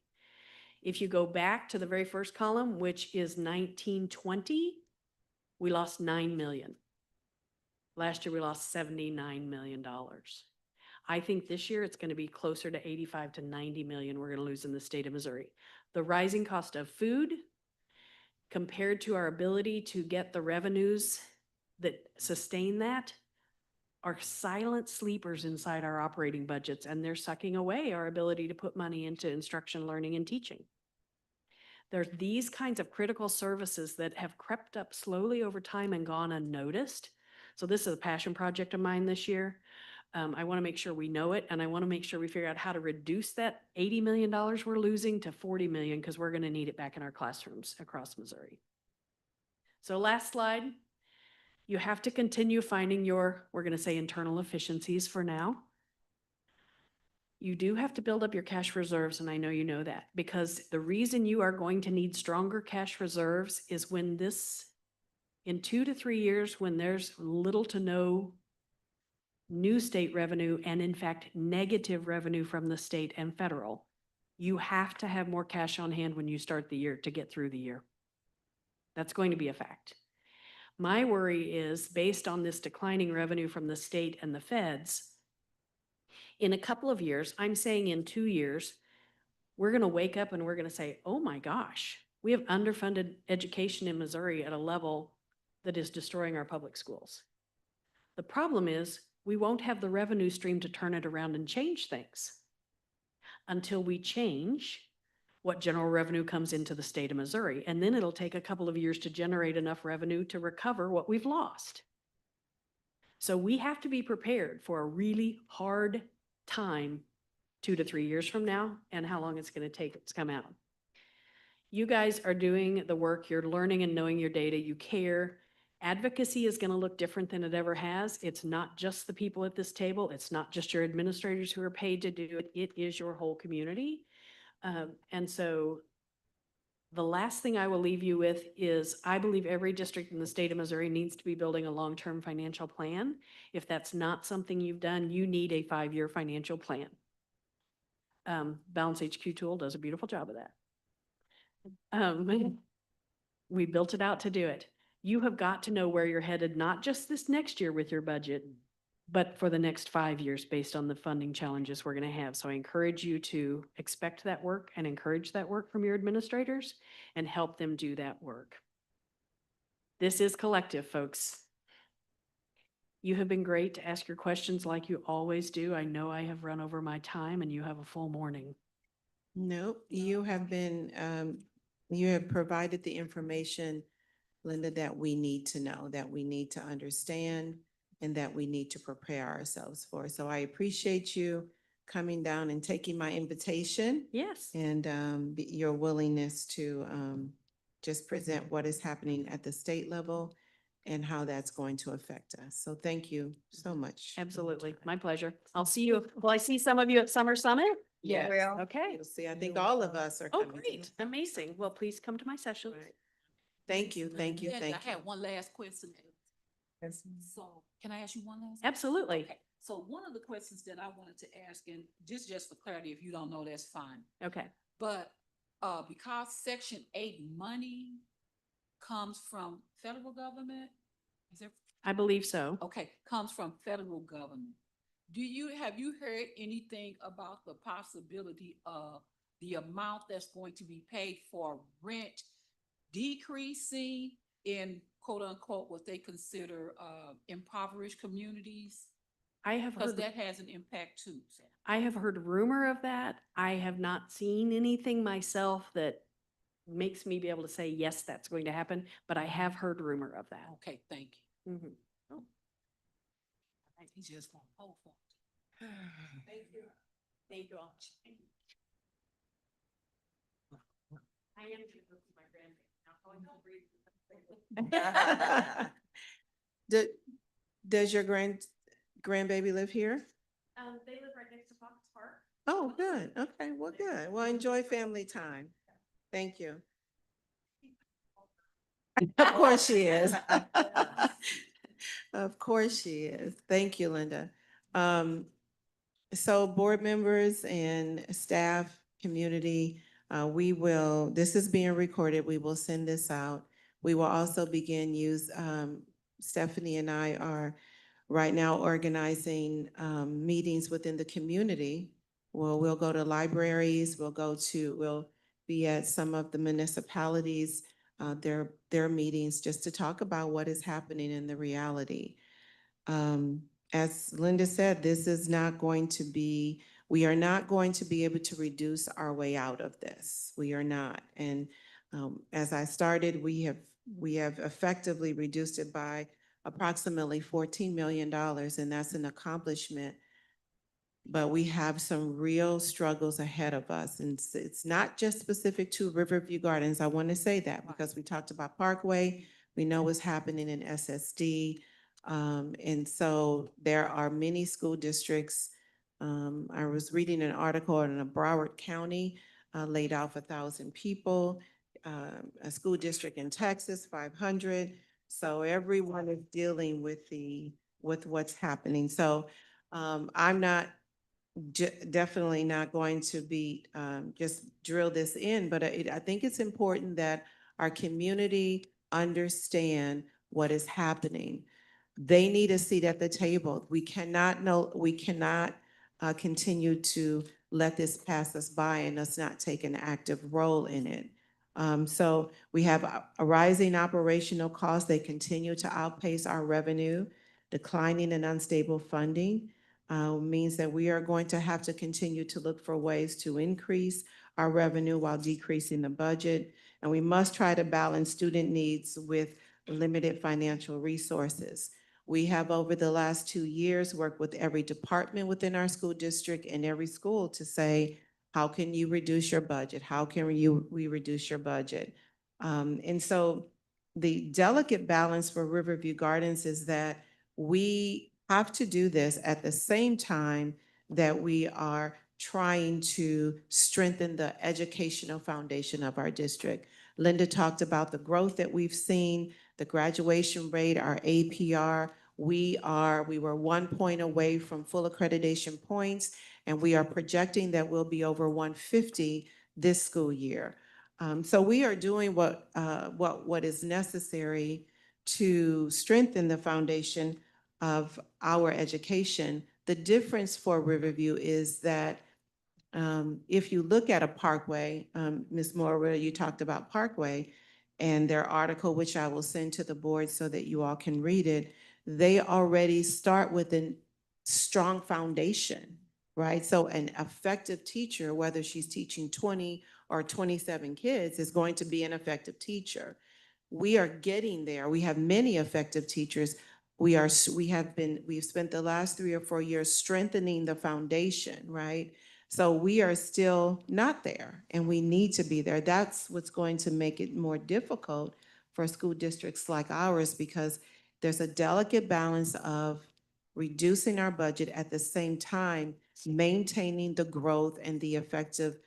If you go back to the very first column, which is 1920, we lost 9 million. Last year, we lost $79 million. I think this year it's going to be closer to 85 to 90 million we're going to lose in the state of Missouri. The rising cost of food compared to our ability to get the revenues that sustain that are silent sleepers inside our operating budgets, and they're sucking away our ability to put money into instruction, learning, and teaching. There's these kinds of critical services that have crept up slowly over time and gone unnoticed. So this is a passion project of mine this year. I want to make sure we know it, and I want to make sure we figure out how to reduce that $80 million we're losing to 40 million, because we're going to need it back in our classrooms across Missouri. So last slide. You have to continue finding your, we're going to say, internal efficiencies for now. You do have to build up your cash reserves, and I know you know that, because the reason you are going to need stronger cash reserves is when this, in 2 to 3 years, when there's little to no new state revenue, and in fact, negative revenue from the state and federal, you have to have more cash on hand when you start the year to get through the year. That's going to be a fact. My worry is, based on this declining revenue from the state and the feds, in a couple of years, I'm saying in 2 years, we're going to wake up and we're going to say, oh my gosh, we have underfunded education in Missouri at a level that is destroying our public schools. The problem is we won't have the revenue stream to turn it around and change things until we change what general revenue comes into the state of Missouri. And then it'll take a couple of years to generate enough revenue to recover what we've lost. So we have to be prepared for a really hard time 2 to 3 years from now and how long it's going to take to come out. You guys are doing the work, you're learning and knowing your data, you care. Advocacy is going to look different than it ever has. It's not just the people at this table. It's not just your administrators who are paid to do it. It is your whole community. And so the last thing I will leave you with is I believe every district in the state of Missouri needs to be building a long-term financial plan. If that's not something you've done, you need a 5-year financial plan. Balance HQ tool does a beautiful job of that. We built it out to do it. You have got to know where you're headed, not just this next year with your budget, but for the next 5 years based on the funding challenges we're going to have. So I encourage you to expect that work and encourage that work from your administrators and help them do that work. This is collective, folks. You have been great to ask your questions like you always do. I know I have run over my time and you have a full morning. Nope, you have been, you have provided the information, Linda, that we need to know, that we need to understand, and that we need to prepare ourselves for. So I appreciate you coming down and taking my invitation Yes. and your willingness to just present what is happening at the state level and how that's going to affect us. So thank you so much. Absolutely. My pleasure. I'll see you. Will I see some of you at Summer Summit? Yes. Okay. You'll see, I think all of us are Oh, coming. great. Amazing. Well, please come to my session. Right. Thank you, thank you, Yes, thank I you. had one last question. So can I ask you one last? Absolutely. Okay, so one of the questions that I wanted to ask, and just for clarity, if you don't know, that's fine. Okay. But because Section 8 money comes from federal government, is there, I believe so. okay, comes from federal government. Have you heard anything about the possibility of the amount that's going to be paid for rent decreasing in quote unquote what they consider impoverished communities? I have Because heard, that has an impact too. So. I have heard rumor of that. I have not seen anything myself that makes me be able to say, yes, that's going to happen, but I have heard rumor of that. Okay, thank you. Mhm. He's just gonna hold for it. Thank you. Thank you all. I am going to go see my grandbaby. Does your grandbaby live here? They live right next to Fox Park. Oh, good. Okay, well, good. Well, enjoy family time. Thank you. Of course she is. Of course she is. Thank you, Linda. So board members and staff, community, this is being recorded. We will send this out. We will also begin Stephanie and I are right now organizing meetings within the community. We'll go to libraries, we'll be at some of the municipalities, their meetings, just to talk about what is happening in the reality. As Linda said, this is not going to be, we are not going to be able to reduce our way out of this. We are not. And as I started, we have effectively reduced it by approximately $14 million, and that's an accomplishment. But we have some real struggles ahead of us. And it's not just specific to Riverview Gardens. I want to say that because we talked about Parkway. We know what's happening in SSD. And so there are many school districts. I was reading an article in Broward County laid off 1,000 people, a school district in Texas, 500. So everyone is dealing with what's happening. So I'm not definitely not going to be just drill this in, but I think it's important that our community understand what is happening. They need a seat at the table. We cannot continue to let this pass us by and us not take an active role in it. So we have a rising operational costs. They continue to outpace our revenue. declining and unstable funding means that we are going to have to continue to look for ways to increase our revenue while decreasing the budget. And we must try to balance student needs with limited financial resources. We have, over the last 2 years, worked with every department within our school district and every school to say, how can you reduce your budget? How can we reduce your budget? And so the delicate balance for Riverview Gardens is that we have to do this at the same time that we are trying to strengthen the educational foundation of our district. Linda talked about the growth that we've seen, the graduation rate, our APR. We were 1 point away from full accreditation points, and we are projecting that we'll be over 150 this school year. So we are doing what is necessary to strengthen the foundation of our education. The difference for Riverview is that if you look at a Parkway, Ms. Moore, you talked about Parkway, and their article, which I will send to the board so that you all can read it, they already start with a strong foundation, right? So an effective teacher, whether she's teaching 20 or 27 kids, is going to be an effective teacher. We are getting there. We have many effective teachers. We've spent the last 3 or 4 years strengthening the foundation, right? So we are still not there, and we need to be there. That's what's going to make it more difficult for school districts like ours, because there's a delicate balance of reducing our budget at the same time maintaining the growth and the effective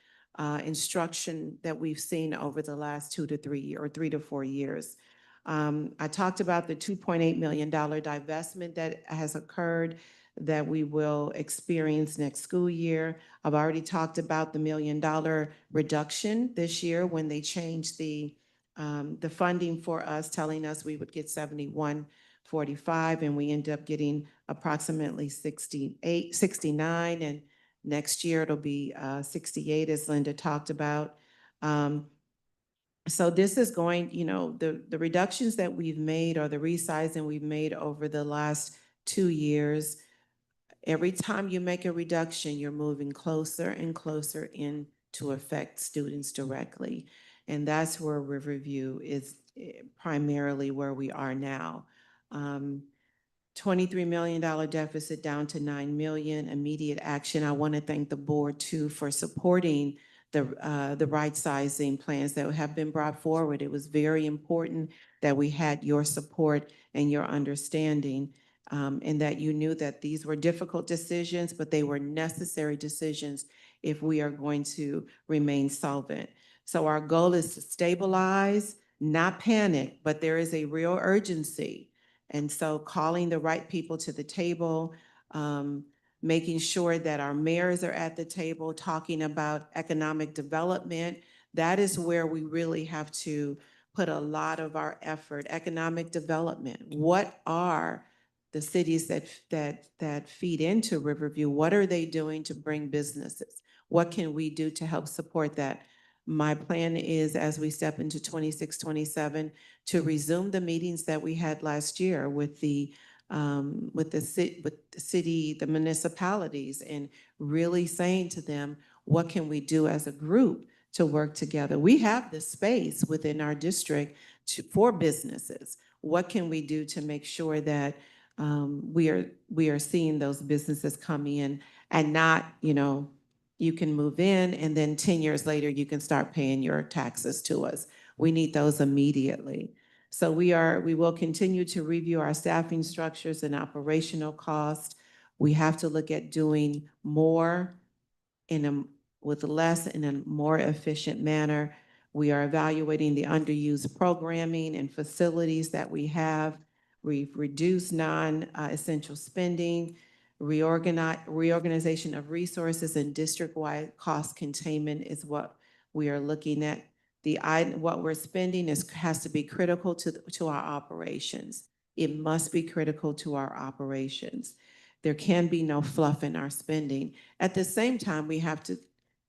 instruction that we've seen over the last 2 to 3 or 3 to 4 years. I talked about the $2.8 million divestment that has occurred that we will experience next school year. I've already talked about the $1 million reduction this year when they changed the funding for us, telling us we would get 7145, and we end up getting approximately 69, and next year it'll be 68, as Linda talked about. So this is going, the reductions that we've made, or the resizing we've made over the last 2 years, every time you make a reduction, you're moving closer and closer in to affect students directly. And that's where Riverview is primarily where we are now. $23 million deficit down to 9 million, immediate action. I want to thank the board too for supporting the right sizing plans that have been brought forward. It was very important that we had your support and your understanding, and that you knew that these were difficult decisions, but they were necessary decisions if we are going to remain solvent. So our goal is to stabilize, not panic, but there is a real urgency. And so calling the right people to the table, making sure that our mayors are at the table, talking about economic development, that is where we really have to put a lot of our effort. Economic development. What are the cities that feed into Riverview? What are they doing to bring businesses? What can we do to help support that? My plan is, as we step into 26, 27, to resume the meetings that we had last year with the city, the municipalities, and really saying to them, what can we do as a group to work together? We have the space within our district for businesses. What can we do to make sure that we are seeing those businesses come in, and not, you can move in and then 10 years later you can start paying your taxes to us. We need those immediately. So we will continue to review our staffing structures and operational costs. We have to look at doing more with less in a more efficient manner. We are evaluating the underused programming and facilities that we have. We've reduced non-essential spending, reorganization of resources, and district-wide cost containment is what we are looking at. What we're spending has to be critical to our operations. It must be critical to our operations. There can be no fluff in our spending. At the same time, we have to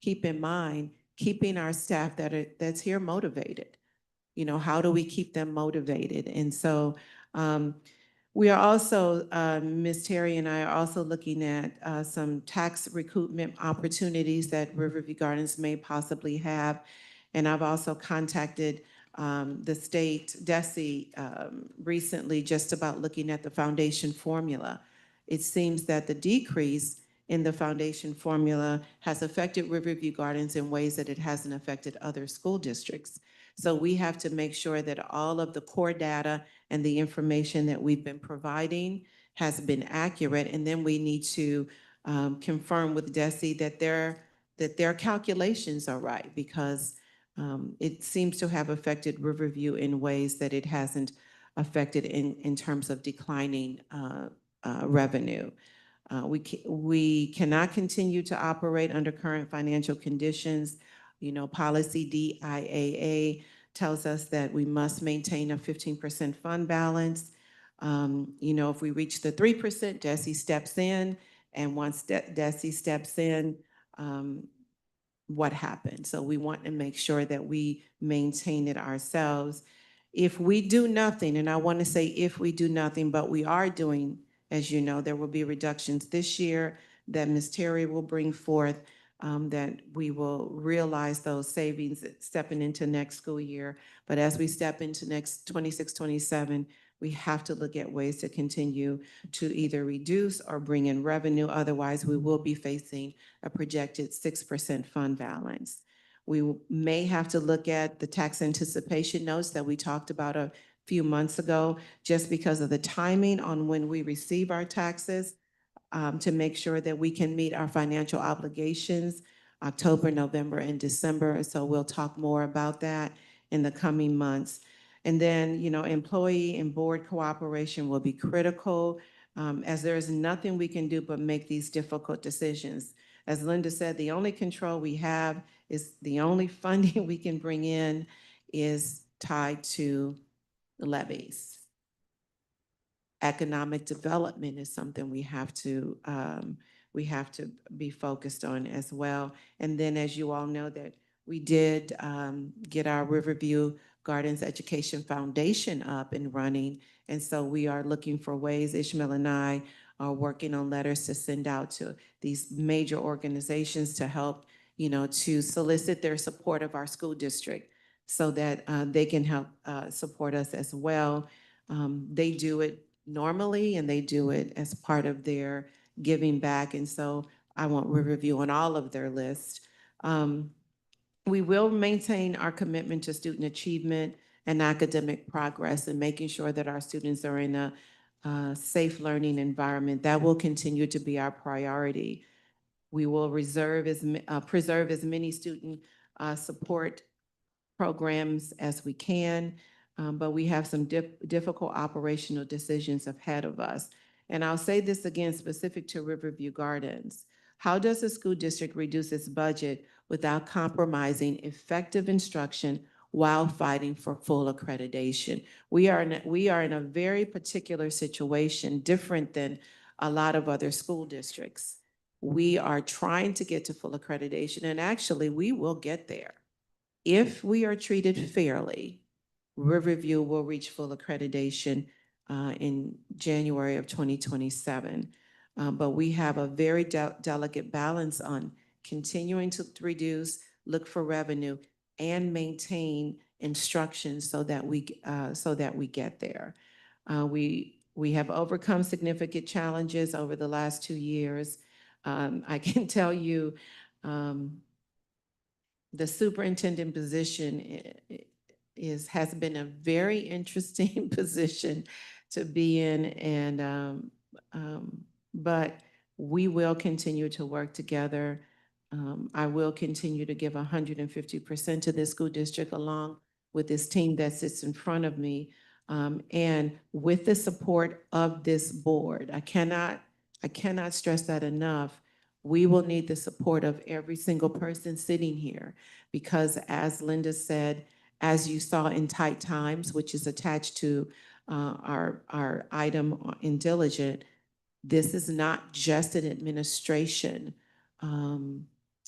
keep in mind keeping our staff that's here motivated. How do we keep them motivated? And so We are also, Ms. Terry and I are also looking at some tax recoupment opportunities that Riverview Gardens may possibly have. And I've also contacted the state DESI recently just about looking at the foundation formula. It seems that the decrease in the foundation formula has affected Riverview Gardens in ways that it hasn't affected other school districts. So we have to make sure that all of the core data and the information that we've been providing has been accurate. And then we need to confirm with DESI that their calculations are right, because it seems to have affected Riverview in ways that it hasn't affected in terms of declining revenue. We cannot continue to operate under current financial conditions. You know, policy DIAA tells us that we must maintain a 15% fund balance. You know, if we reach the 3%, DESI steps in, and once DESI steps in, what happens? So we want to make sure that we maintain it ourselves. If we do nothing, and I want to say if we do nothing, but we are doing, as you know, there will be reductions this year that Ms. Terry will bring forth, that we will realize those savings stepping into next school year. But as we step into next 26, 27, we have to look at ways to continue to either reduce or bring in revenue. Otherwise, we will be facing a projected 6% fund balance. We may have to look at the tax anticipation notes that we talked about a few months ago, just because of the timing on when we receive our taxes, to make sure that we can meet our financial obligations October, November, and December. So we'll talk more about that in the coming months. And then, you know, employee and board cooperation will be critical, as there is nothing we can do but make these difficult decisions. As Linda said, the only control we have is the only funding we can bring in is tied to the levies. Economic development is something we have to be focused on as well. And then, as you all know, that we did get our Riverview Gardens Education Foundation up and running. And so we are looking for ways. Ishmael and I are working on letters to send out to these major organizations to help, you know, to solicit their support of our school district so that they can help support us as well. They do it normally, and they do it as part of their giving back. And so I want Riverview on all of their lists. We will maintain our commitment to student achievement and academic progress, and making sure that our students are in a safe learning environment. That will continue to be our priority. We will preserve as many student support programs as we can, but we have some difficult operational decisions ahead of us. And I'll say this again, specific to Riverview Gardens. How does a school district reduce its budget without compromising effective instruction while fighting for full accreditation? We are in a very particular situation, different than a lot of other school districts. We are trying to get to full accreditation, and actually we will get there. If we are treated fairly, Riverview will reach full accreditation in January of 2027. But we have a very delicate balance on continuing to reduce, look for revenue, and maintain instruction so that we get there. We have overcome significant challenges over the last 2 years. I can tell you, the superintendent position has been a very interesting position to be in, and but we will continue to work together. I will continue to give 150% to this school district, along with this team that sits in front of me, and with the support of this board. I cannot stress that enough. We will need the support of every single person sitting here, because as Linda said, as you saw in Tight Times, which is attached to our item in diligent, this is not just an administration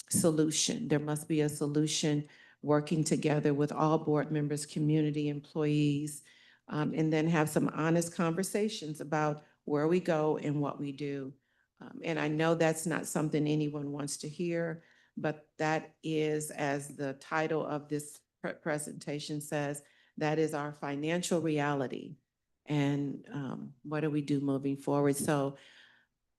solution. There must be a solution working together with all board members, community, employees, and then have some honest conversations about where we go and what we do. And I know that's not something anyone wants to hear, but that is, as the title of this presentation says, that is our financial reality. And what do we do moving forward? So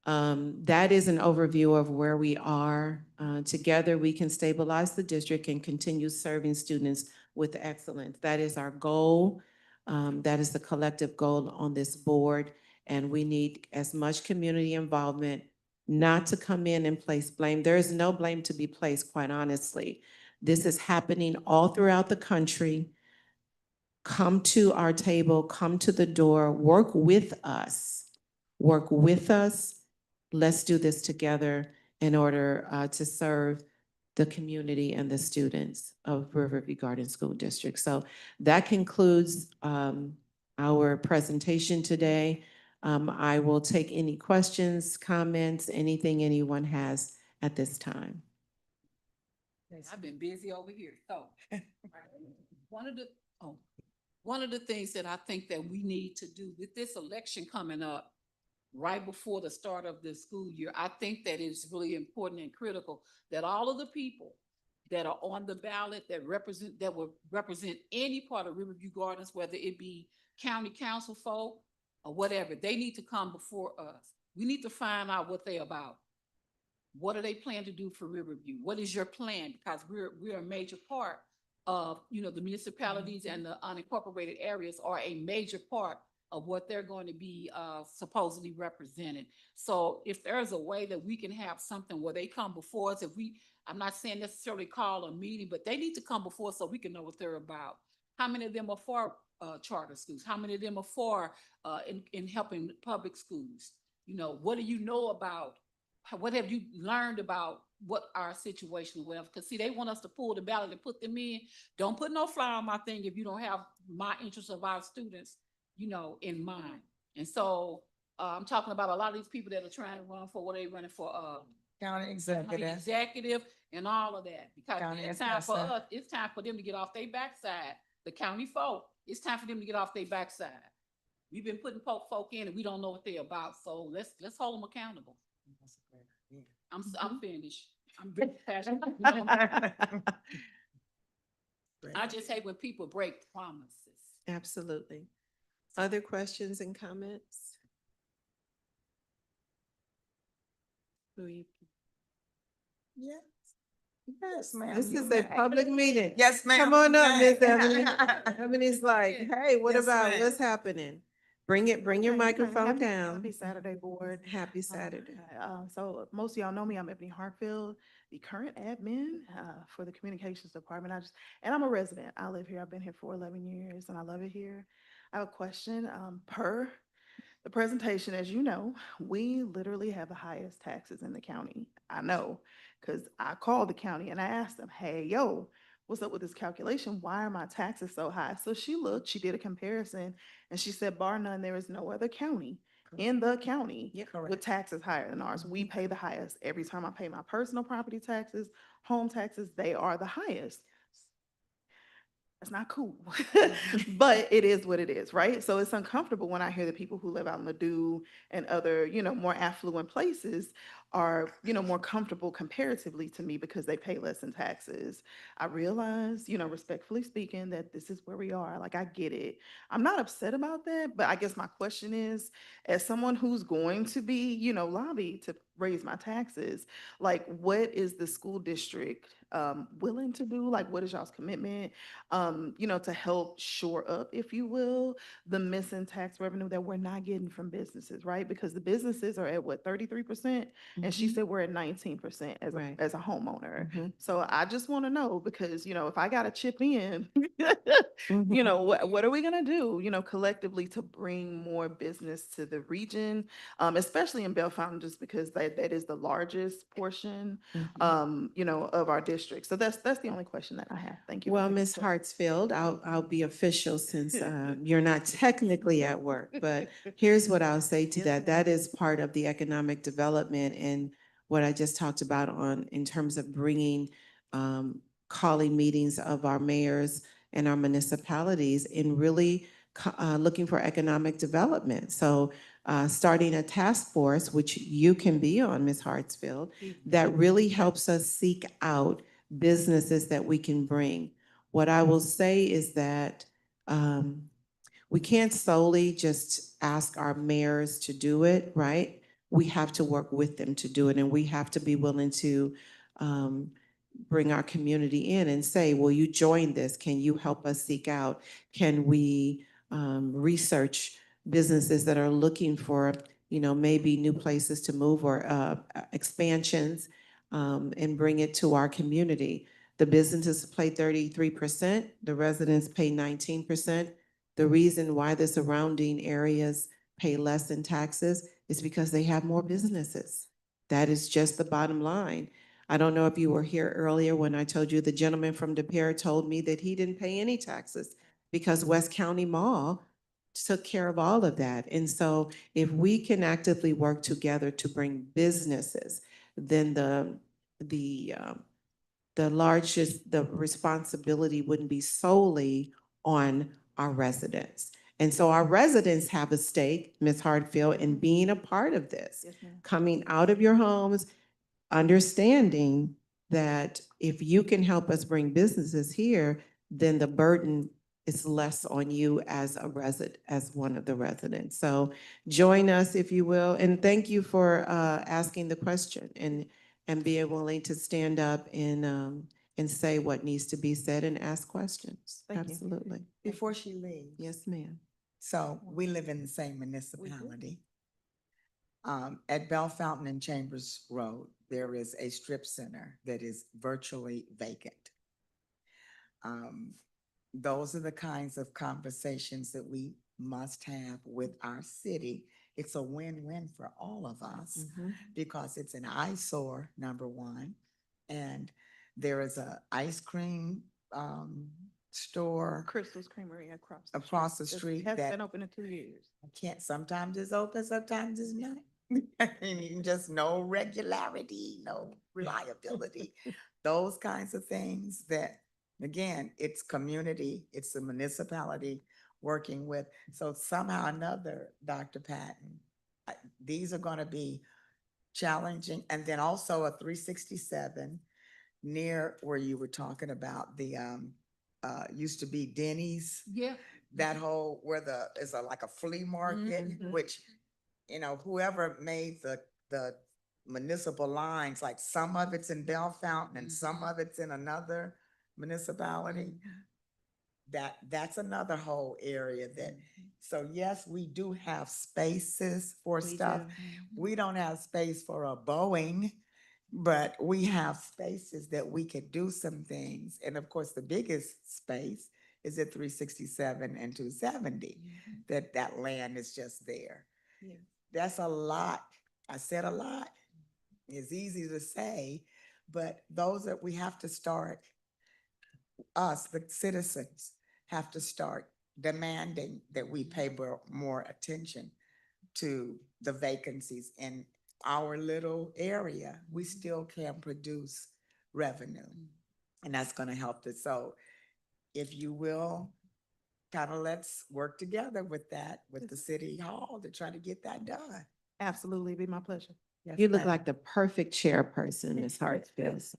that is an overview of where we are. Together, we can stabilize the district and continue serving students with excellence. That is our goal. That is the collective goal on this board. And we need as much community involvement, not to come in and place blame. There is no blame to be placed, quite honestly. This is happening all throughout the country. Come to our table, come to the door, work with us. Work with us. Let's do this together in order to serve the community and the students of Riverview Garden School District. So that concludes our presentation today. I will take any questions, comments, anything anyone has at this time. I've been busy over here, so. One of the, oh, one of the things that I think that we need to do with this election coming up right before the start of the school year, I think that it's really important and critical that all of the people that are on the ballot that will represent any part of Riverview Gardens, whether it be county council folk or whatever, they need to come before us. We need to find out what they're about. What do they plan to do for Riverview? What is your plan? Because we're a major part of, the municipalities and the unincorporated areas are a major part of what they're going to be supposedly represented. So if there's a way that we can have something where they come before us, I'm not saying necessarily call a meeting, but they need to come before us so we can know what they're about. How many of them are for charter schools? How many of them are for in helping public schools? What do you know about? What have you learned about what our situation was? Because see, they want us to pull the ballot and put them in. Don't put no fly on my thing if you don't have my interest of our students, in mind. And so I'm talking about a lot of these people that are trying to run for what they running for, County executive. executive and all of that. Because County it's time for assessor. us, it's time for them to get off their backside. The county folk, it's time for them to get off their backside. We've been putting folk in and we don't know what they're about. So let's hold them accountable. I'm finished. I'm very passionate. I just hate when people break promises. Absolutely. Other questions and comments? Yes. Yes, ma'am. This You is a may. public meeting. Yes, ma'am. Come on you up, Miss may. Ebony. Ebony's like, hey, what Yes, about, ma'am. what's happening? Bring your microphone down. Happy Saturday, board. Happy Saturday. So most of y'all know me. I'm Ebony Hartfield, the current admin for the communications department. And I'm a resident. I live here. I've been here for 11 years and I love it here. I have a question. Per the presentation, as you know, we literally have the highest taxes in the county. I know, because I called the county and I asked them, hey, yo, what's up with this calculation? Why are my taxes so high? So she looked, she did a comparison, and she said, bar none, there is no other county in the county with Correct. taxes higher than ours. We pay the highest. Every time I pay my personal property taxes, home taxes, they are the highest. That's not cool, but it is what it is, right? So it's uncomfortable when I hear the people who live out in Ladue and other, more affluent places are, more comfortable comparatively to me because they pay less in taxes. I realize, respectfully speaking, that this is where we are. Like, I get it. I'm not upset about that, but I guess my question is, as someone who's going to be, lobbied to raise my taxes, like, what is the school district willing to do? Like, what is y'all's commitment? To help shore up, if you will, the missing tax revenue that we're not getting from businesses, right? Because the businesses are at what, 33%? And she said we're at 19% as Right. as a homeowner. Mhm. So I just want to know, because, if I got to chip in, Mhm. what are we going to do, collectively to bring more business to the region, especially in Bellefontaine, just because that is the largest portion, of our district. So that's the only question that I have. Thank you. for Well, taking the Ms. question. Hartsfield, I'll be official since you're not technically at work, but here's what I'll say to Yes, that. ma'am. That is part of the economic development and what I just talked about in terms of bringing, calling meetings of our mayors and our municipalities and really looking for economic development. So starting a task force, which you can be on, Ms. Hartsfield, that really helps us seek out businesses that we can bring. What I will say is that we can't solely just ask our mayors to do it, right? We have to work with them to do it, and we have to be willing to bring our community in and say, will you join this? Can you help us seek out? Can we research businesses that are looking for, maybe new places to move or expansions, and bring it to our community? The businesses pay 33%, the residents pay 19%. The reason why the surrounding areas pay less in taxes is because they have more businesses. That is just the bottom line. I don't know if you were here earlier when I told you the gentleman from De Pere told me that he didn't pay any taxes because West County Mall took care of all of that. And so if we can actively work together to bring businesses, then the responsibility wouldn't be solely on our residents. And so our residents have a stake, Ms. Hartfield, in being a part of this. Yes, ma'am. Coming out of your homes, understanding that if you can help us bring businesses here, then the burden is less on you as as one of the residents. So join us, if you will, and thank you for asking the question and being willing to stand up and say what needs to be said and ask questions. Thank you. Absolutely. Before she leaves. Yes, ma'am. So we live in the same municipality. At Bell Fountain and Chambers Road, there is a strip center that is virtually vacant. Those are the kinds of conversations that we must have with our city. It's a win-win for all of us because it's an eyesore, number one, and there is a ice cream store Crystal's Creamery across the street Has that been open in 2 years. can't, sometimes it's open, sometimes it's not. And just no regularity, no reliability, those kinds of things that, again, it's community, it's the municipality working with. So somehow or another, Dr. Patton, these are gonna be challenging. And then also a 367 near where you were talking about the, used to be Denny's, Yeah. that whole, where is like a flea market, which, whoever made the municipal lines, like some of it's in Bell Fountain and some of it's in another municipality. That's another whole area that, so yes, we do have spaces for stuff. We don't have space for a Boeing, but we have spaces that we could do some things. And of course, the biggest space is at 367 and 270, that land is just there. Yeah. That's a lot. I said a lot. It's easy to say, but those that we have to start, us, the citizens, have to start demanding that we pay more attention to the vacancies in our little area. We still can produce revenue, and that's gonna help us. So if you will, kind of let's work together with that, with the city hall to try to get that done. Absolutely, be my pleasure. Yes, You look ma'am. like the perfect chairperson, Ms. Hartsfield.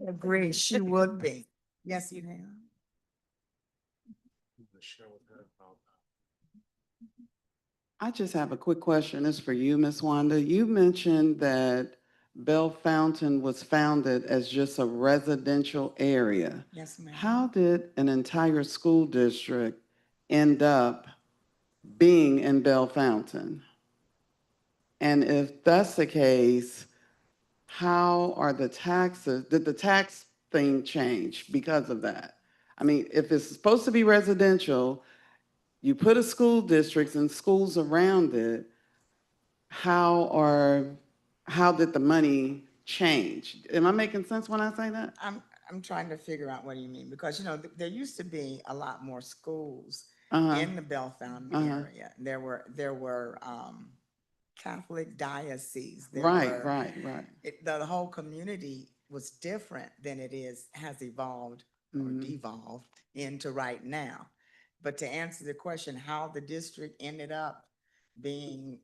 Agree, she would be. Yes, ma'am. I just have a quick question. It's for you, Ms. Wanda. You mentioned that Bell Fountain was founded as just a residential area. Yes, ma'am. How did an entire school district end up being in Bell Fountain? And if that's the case, how are the taxes, did the tax thing change because of that? I mean, if it's supposed to be residential, you put a school districts and schools around it, how did the money change? Am I making sense when I say that? I'm trying to figure out what you mean, because, there used to be a lot more schools Uh-huh. in the Bell Fountain area. There were Catholic dioceses. Right. The whole community was different than it has evolved or devolved into right now. But to answer the question, how the district ended up being,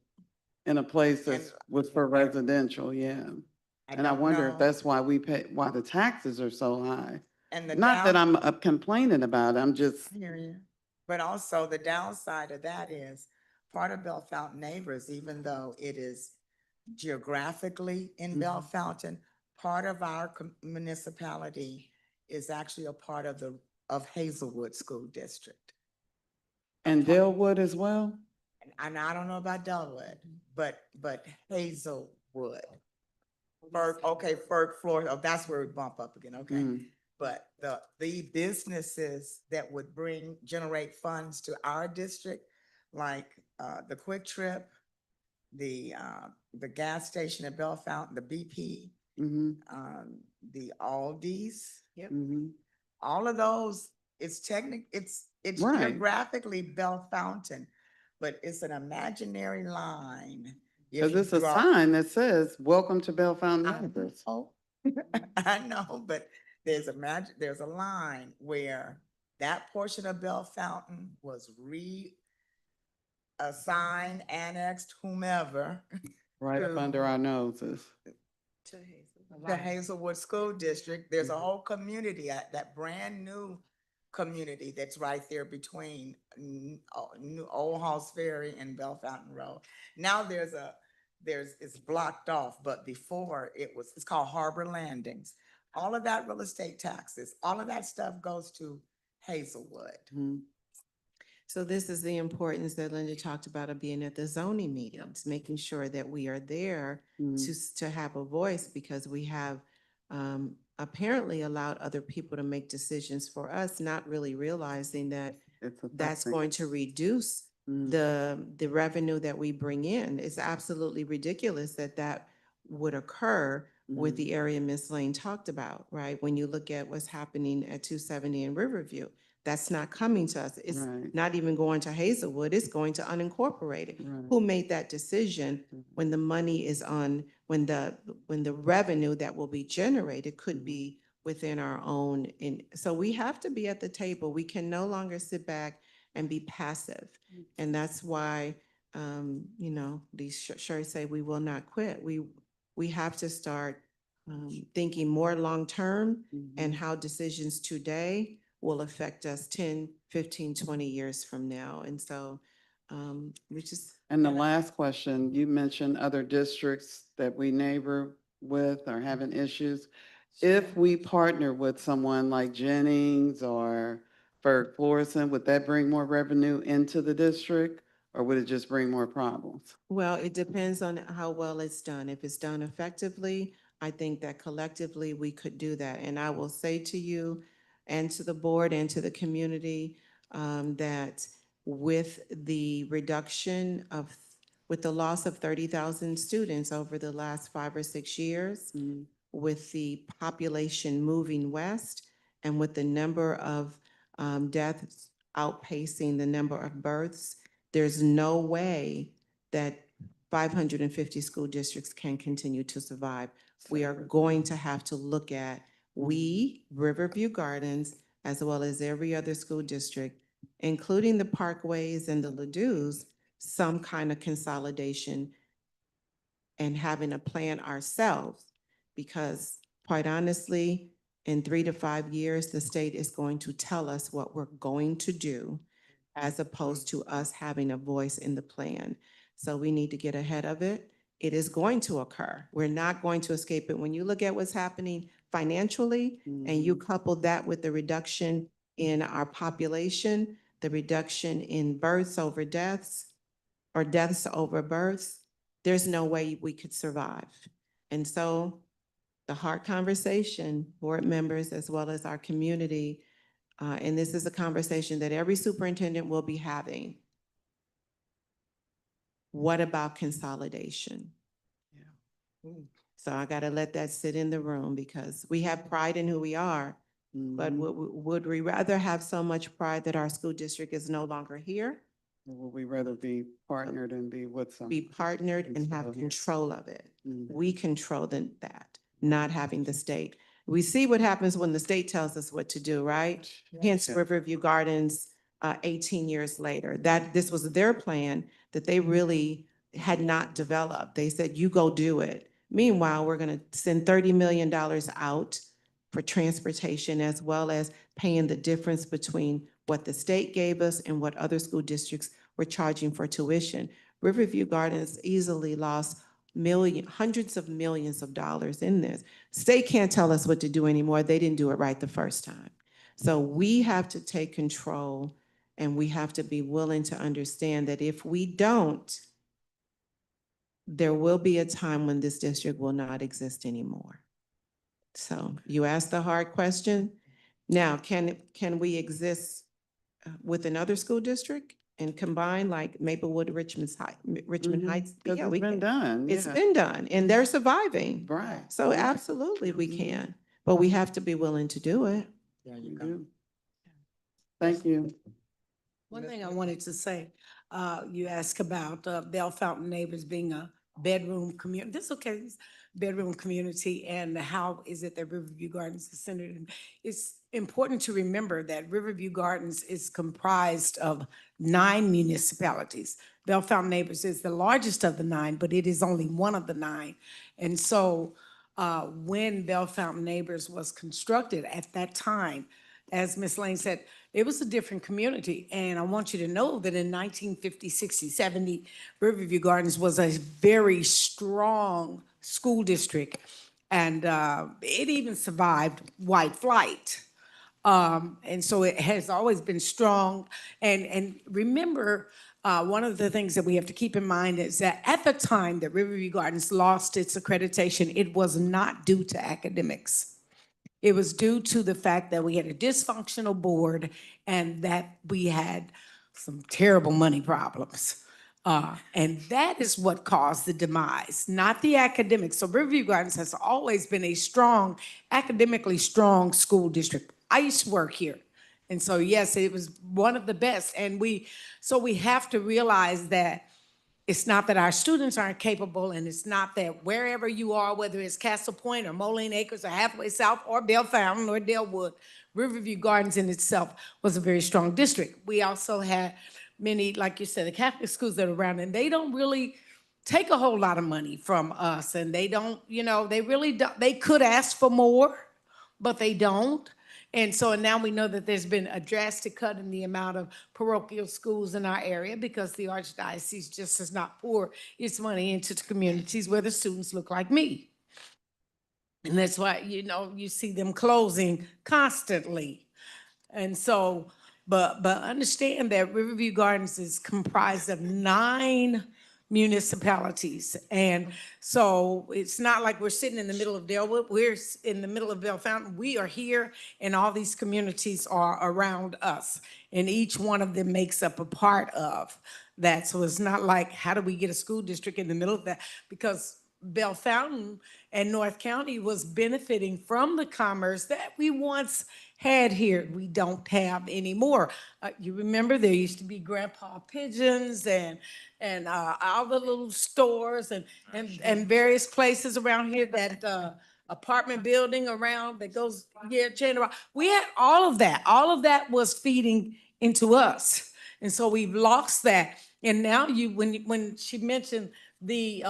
In a place that And- was for residential, yeah. I And I don't wonder if know. that's why we pay, why the taxes are so high. And the Not that down- I'm complaining about it, I'm just, I hear you. But also the downside of that is part of Bell Fountain neighbors, even though it is geographically in Bell Fountain, part of our municipality is actually a part of of Hazelwood School District. and Dalewood as well? And I don't know about Delwood, but Hazelwood. First floor, oh, that's where we bump up again, okay. Mm. But the businesses that would generate funds to our district, like, the Quick Trip, the gas station at Bell Fountain, the BP, Mhm, the Aldi's, mhm. all of those, it's Right. geographically Bell Fountain, but it's an imaginary line. if Cause you it's a draw- sign that says, welcome to Bell Fountain I Neighbors. know, I know, but there's a line where that portion of Bell Fountain was reassigned, annexed, whomever, Right up to- under our noses. the Hazelwood School District. There's a whole community, that brand new community that's right there between New Old Halls Ferry and Bell Fountain Road. Now it's blocked off, but before it's called Harbor Landings. All of that real estate taxes, all of that stuff goes to Hazelwood. Mhm. So this is the importance that Linda talked about of being at the zoning meetings, making sure that we are there Mhm. to have a voice, because we have apparently allowed other people to make decisions for us, not really realizing that It's that's affecting- going to reduce Mm. the revenue that we bring in. It's absolutely ridiculous that that would occur with Mhm. the area Ms. Lane talked about, right? When you look at what's happening at 270 in Riverview, that's not coming to us. It's Right. not even going to Hazelwood, it's going to unincorporated. Right. Who made that decision when the money is when the revenue that will be generated could be within our own, so we have to be at the table. We can no longer sit back and be passive. And that's why, these shirts say we will not quit. We have to start thinking more long-term and how decisions today will affect us 10, 15, 20 years from now. And so we just. And the last question, you mentioned other districts that we neighbor with are having issues. If we partner with someone like Jennings or Ferg Florissant, would that bring more revenue into the district? Or would it just bring more problems? Well, it depends on how well it's done. If it's done effectively, I think that collectively we could do that. And I will say to you and to the board and to the community that with the reduction with the loss of 30,000 students over the last 5 or 6 years, Mhm. with the population moving west and with the number of deaths outpacing the number of births, there's no way that 550 school districts can continue to survive. We are going to have to look at, Riverview Gardens, as well as every other school district, including the Parkways and the Ladues, some kind of consolidation and having a plan ourselves. Because quite honestly, in 3 to 5 years, the state is going to tell us what we're going to do as opposed to us having a voice in the plan. So we need to get ahead of it. It is going to occur. We're not going to escape it. When you look at what's happening financially and you couple that with the reduction in our population, the reduction in births over deaths or deaths over births, there's no way we could survive. And so the hard conversation, board members, as well as our community, and this is a conversation that every superintendent will be having. What about consolidation? So I gotta let that sit in the room because we have pride in who we are, but would we rather have so much pride that our school district is no longer here? Or would we rather be partnered and be with some? Be partnered and have Instead of- control of it. Mhm. We control that, not having the state. We see what happens when the state tells us what to do, right? Hence Yeah. Riverview Gardens 18 years later. That this was their plan that they really had not developed. They said, you go do it. Meanwhile, we're going to send $30 million out for transportation as well as paying the difference between what the state gave us and what other school districts were charging for tuition. Riverview Gardens easily lost hundreds of millions of dollars in this. State can't tell us what to do anymore. They didn't do it right the first time. So we have to take control and we have to be willing to understand that if we don't, there will be a time when this district will not exist anymore. So you asked the hard question. Now, can we exist with another school district and combine like Maplewood, Richmond Heights? Because Yeah, it's we been can. done, It's yeah. been done and they're surviving. Right. So absolutely we can, but we have to be willing to do it. There you You go. do. Thank you. One thing I wanted to say, you asked about Bell Fountain Neighbors being a bedroom community. This okay, it's bedroom community, and how is it that Riverview Gardens is centered in? It's important to remember that Riverview Gardens is comprised of 9 municipalities. Bell Fountain Neighbors is the largest of the 9, but it is only one of the 9. And so when Bell Fountain Neighbors was constructed at that time, as Ms. Lane said, it was a different community. And I want you to know that in 1950, 60, 70, Riverview Gardens was a very strong school district. And it even survived white flight. And so it has always been strong. And remember, one of the things that we have to keep in mind is that at the time that Riverview Gardens lost its accreditation, it was not due to academics. It was due to the fact that we had a dysfunctional board and that we had some terrible money problems. And that is what caused the demise, not the academics. So Riverview Gardens has always been a strong, academically strong school district. I used to work here. And so, yes, it was one of the best. And we have to realize that it's not that our students aren't capable, and it's not that wherever you are, whether it's Castle Point or Moline Acres or Halfway South or Bell Fountain or Delwood, Riverview Gardens in itself was a very strong district. We also had many, like you said, the Catholic schools that are around, and they don't really take a whole lot of money from us, and they don't, they really don't, they could ask for more, but they don't. And so now we know that there's been a drastic cut in the amount of parochial schools in our area because the Archdiocese just does not pour its money into the communities where the students look like me. And that's why, you see them closing constantly. And so, but understand that Riverview Gardens is comprised of 9 municipalities. And so it's not like we're sitting in the middle of Delwood, we're in the middle of Bell Fountain. We are here and all these communities are around us. And each one of them makes up a part of that. So it's not like, how do we get a school district in the middle of that? Because Bell Fountain and North County was benefiting from the commerce that we once had here. We don't have anymore. You remember there used to be Grandpa Pigeons and all the little stores and various places around here, that apartment building around that goes here, chain around. We had all of that. All of that was feeding into us. And so we've lost that. And now when she mentioned the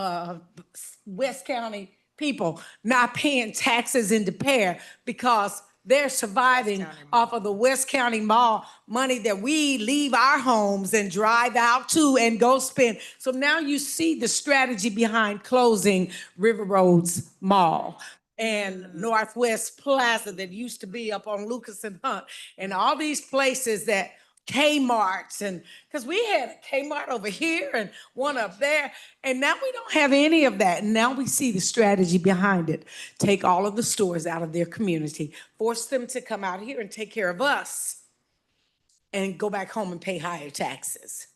West County people not paying taxes in Des Peres because they're surviving off of the West County Mall money that we leave our homes and drive out to and go spend. So now you see the strategy behind closing River Roads Mall and Northwest Plaza that used to be up on Lucas and Hunt, and all these places that Kmart's, and because we had a Kmart over here and one up there, and now we don't have any of that. And now we see the strategy behind it. Take all of the stores out of their community, force them to come out here and take care of us, and go back home and pay higher taxes.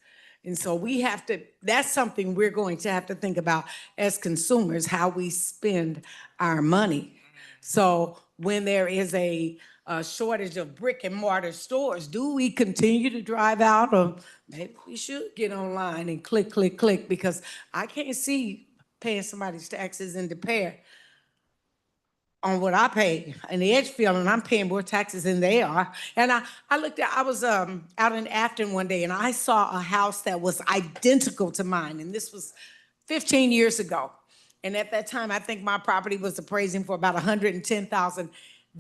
And so we have to, that's something we're going to have to think about as consumers, how we spend our money. So when there is a shortage of brick and mortar stores, do we continue to drive out, or maybe we should get online and click, click, click? Because I can't see paying somebody's taxes in Des Peres on what I pay in Edgefield, and I'm paying more taxes than they are. And I looked at, I was out in Afton one day, and I saw a house that was identical to mine, and this was 15 years ago. And at that time, I think my property was appraising for about 110,000.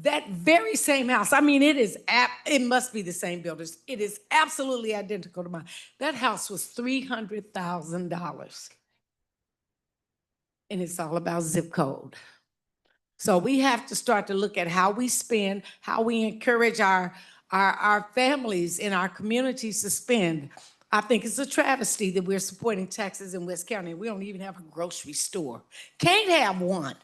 That very same house, I mean, it must be the same builders. It is absolutely identical to mine. That house was $300,000. And it's all about zip code. So we have to start to look at how we spend, how we encourage our families in our communities to spend. I think it's a travesty that we're supporting Texas in West County. We don't even have a grocery store. Can't have one.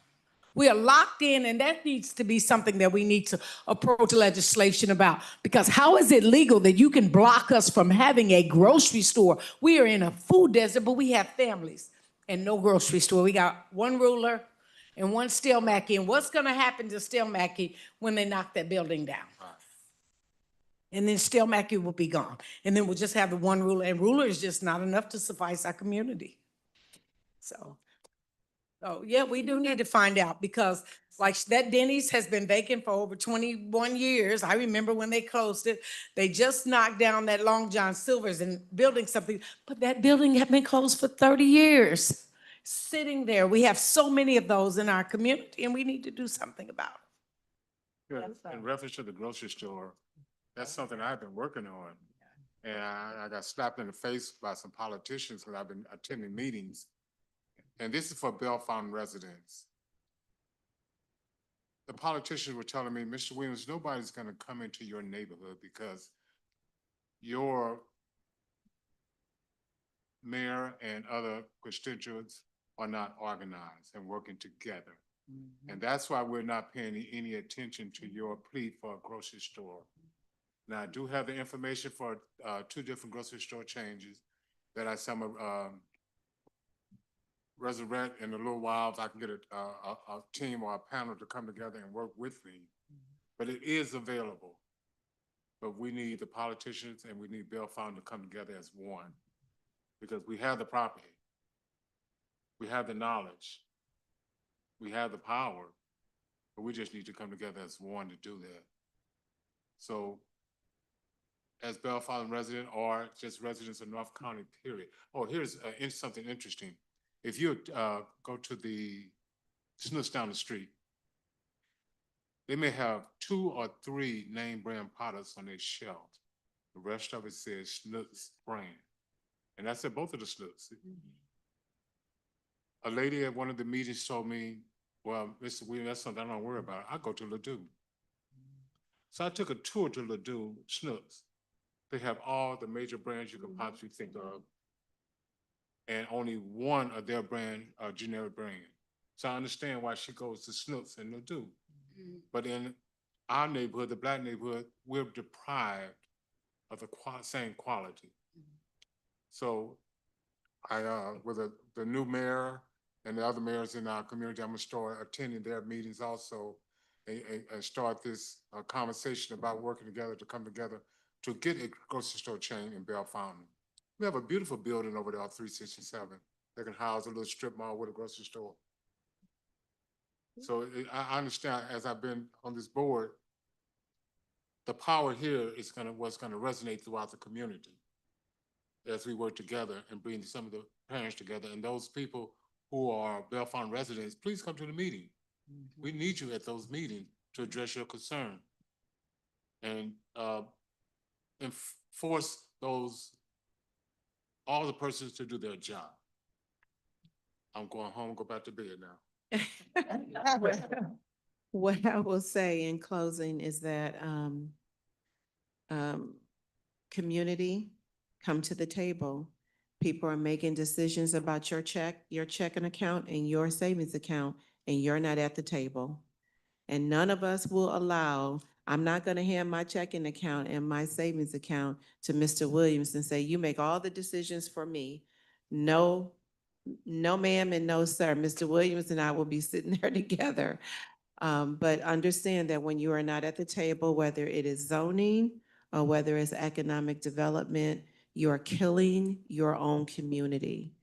We are locked in, and that needs to be something that we need to approach legislation about. Because how is it legal that you can block us from having a grocery store? We are in a food desert, but we have families and no grocery store. We got one ruler and one Steel Mackey. And what's going to happen to Steel Mackey when they knock that building down? And then Steel Mackey will be gone. And then we'll just have the one ruler. And ruler is just not enough to suffice our community. So yeah, we do need to find out, because like that Denny's has been vacant for over 21 years. I remember when they closed it. They just knocked down that Long John Silver's and building something, but that building had been closed for 30 years. Sitting there. We have so many of those in our community, and we need to do something about it. Good. In reference to the grocery store, that's something I've been working on. And I got slapped in the face by some politicians because I've been attending meetings. And this is for Bell Fountain residents. The politicians were telling me, Mr. Williams, nobody's gonna come into your neighborhood because your mayor and other constituents are not organized and working together. And that's why we're not paying any attention to your plea for a grocery store. Now, I do have the information for two different grocery store changes that I resurrect in a little while. If I can get a team or a panel to come together and work with me. But it is available. But we need the politicians and we need Bell Fountain to come together as one. Because we have the property. We have the knowledge. We have the power. But we just need to come together as one to do that. So as Bell Fountain resident or just residents of North County, period. Oh, here's something interesting. If you go to the Snooks down the street, they may have 2 or 3 name brand products on their shelf. The rest of it says Snooks brand. And that's at both of the Snooks. A lady at one of the meetings told me, well, Mr. Williams, that's something I don't worry about. I go to Ladue. So I took a tour to Ladue Snooks. They have all the major brands you could possibly think of. And only one of their brand, generic brand. So I understand why she goes to Snooks and Ladue. But in our neighborhood, the Black neighborhood, we're deprived of the same quality. So I, with the new mayor and the other mayors in our community, I'm gonna start attending their meetings also and start this conversation about working together to come together to get a grocery store chain in Bell Fountain. We have a beautiful building over there on 367 that can house a little strip mall with a grocery store. So I understand, as I've been on this board, the power here is what's gonna resonate throughout the community as we work together and bring some of the parents together. And those people who are Bell Fountain residents, please come to the meeting. We need you at those meetings to address your concern and force all the persons to do their job. I'm going home, go back to bed now. What I will say in closing is that community, come to the table. People are making decisions about your checking account and your savings account, and you're not at the table. And none of us will allow, I'm not gonna hand my checking account and my savings account to Mr. Williams and say, you make all the decisions for me. No, no ma'am and no sir. Mr. Williams and I will be sitting there together. But understand that when you are not at the table, whether it is zoning or whether it's economic development, you are killing your own community.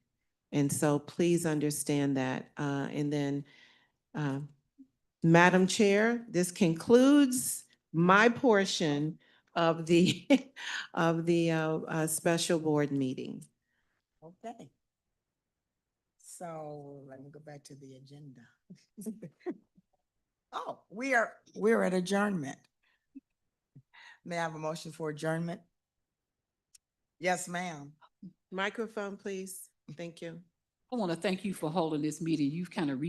And so please understand that. And then Madam Chair, this concludes my portion of the, of the special board meeting. Okay. So let me go back to the agenda. Oh, we're at adjournment. May I have a motion for adjournment? Yes, ma'am. Microphone, please. Thank you. I want to thank you for holding this meeting. You've kind of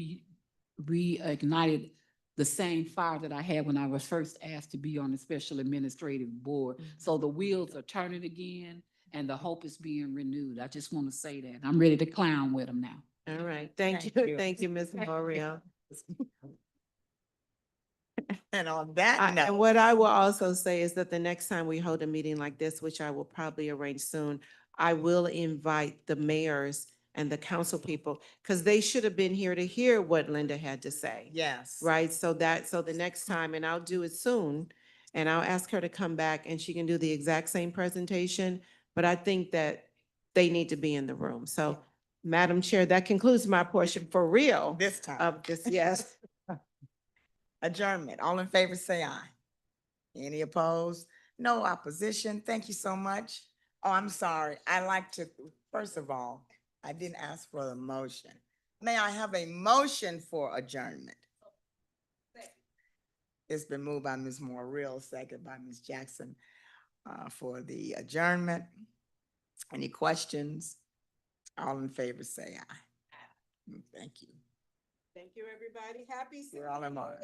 reignited the same fire that I had when I was first asked to be on the Special Administrative Board. So the wheels are turning again and the hope is being renewed. I just want to say that. I'm ready to clown with them now. All right. Thank Thank you. you. Thank you, Ms. L'Oreal. And on that And note, what I will also say is that the next time we hold a meeting like this, which I will probably arrange soon, I will invite the mayors and the council people, because they should have been here to hear what Linda had to say. yes. Right? So the next time, and I'll do it soon, and I'll ask her to come back and she can do the exact same presentation, but I think that they need to be in the room. So, Madam Chair, that concludes my portion for real This time. of this, yes. Adjournment. All in favor, say aye. Any opposed? No opposition. Thank you so much. Oh, I'm sorry. I like to, first of all, I didn't ask for a motion. May I have a motion for adjournment? It's been moved by Ms. Morrill, second by Ms. Jackson, for the adjournment. Any questions? All in favor, say aye. Thank you. Thank you, everybody. Happy. We're all in order.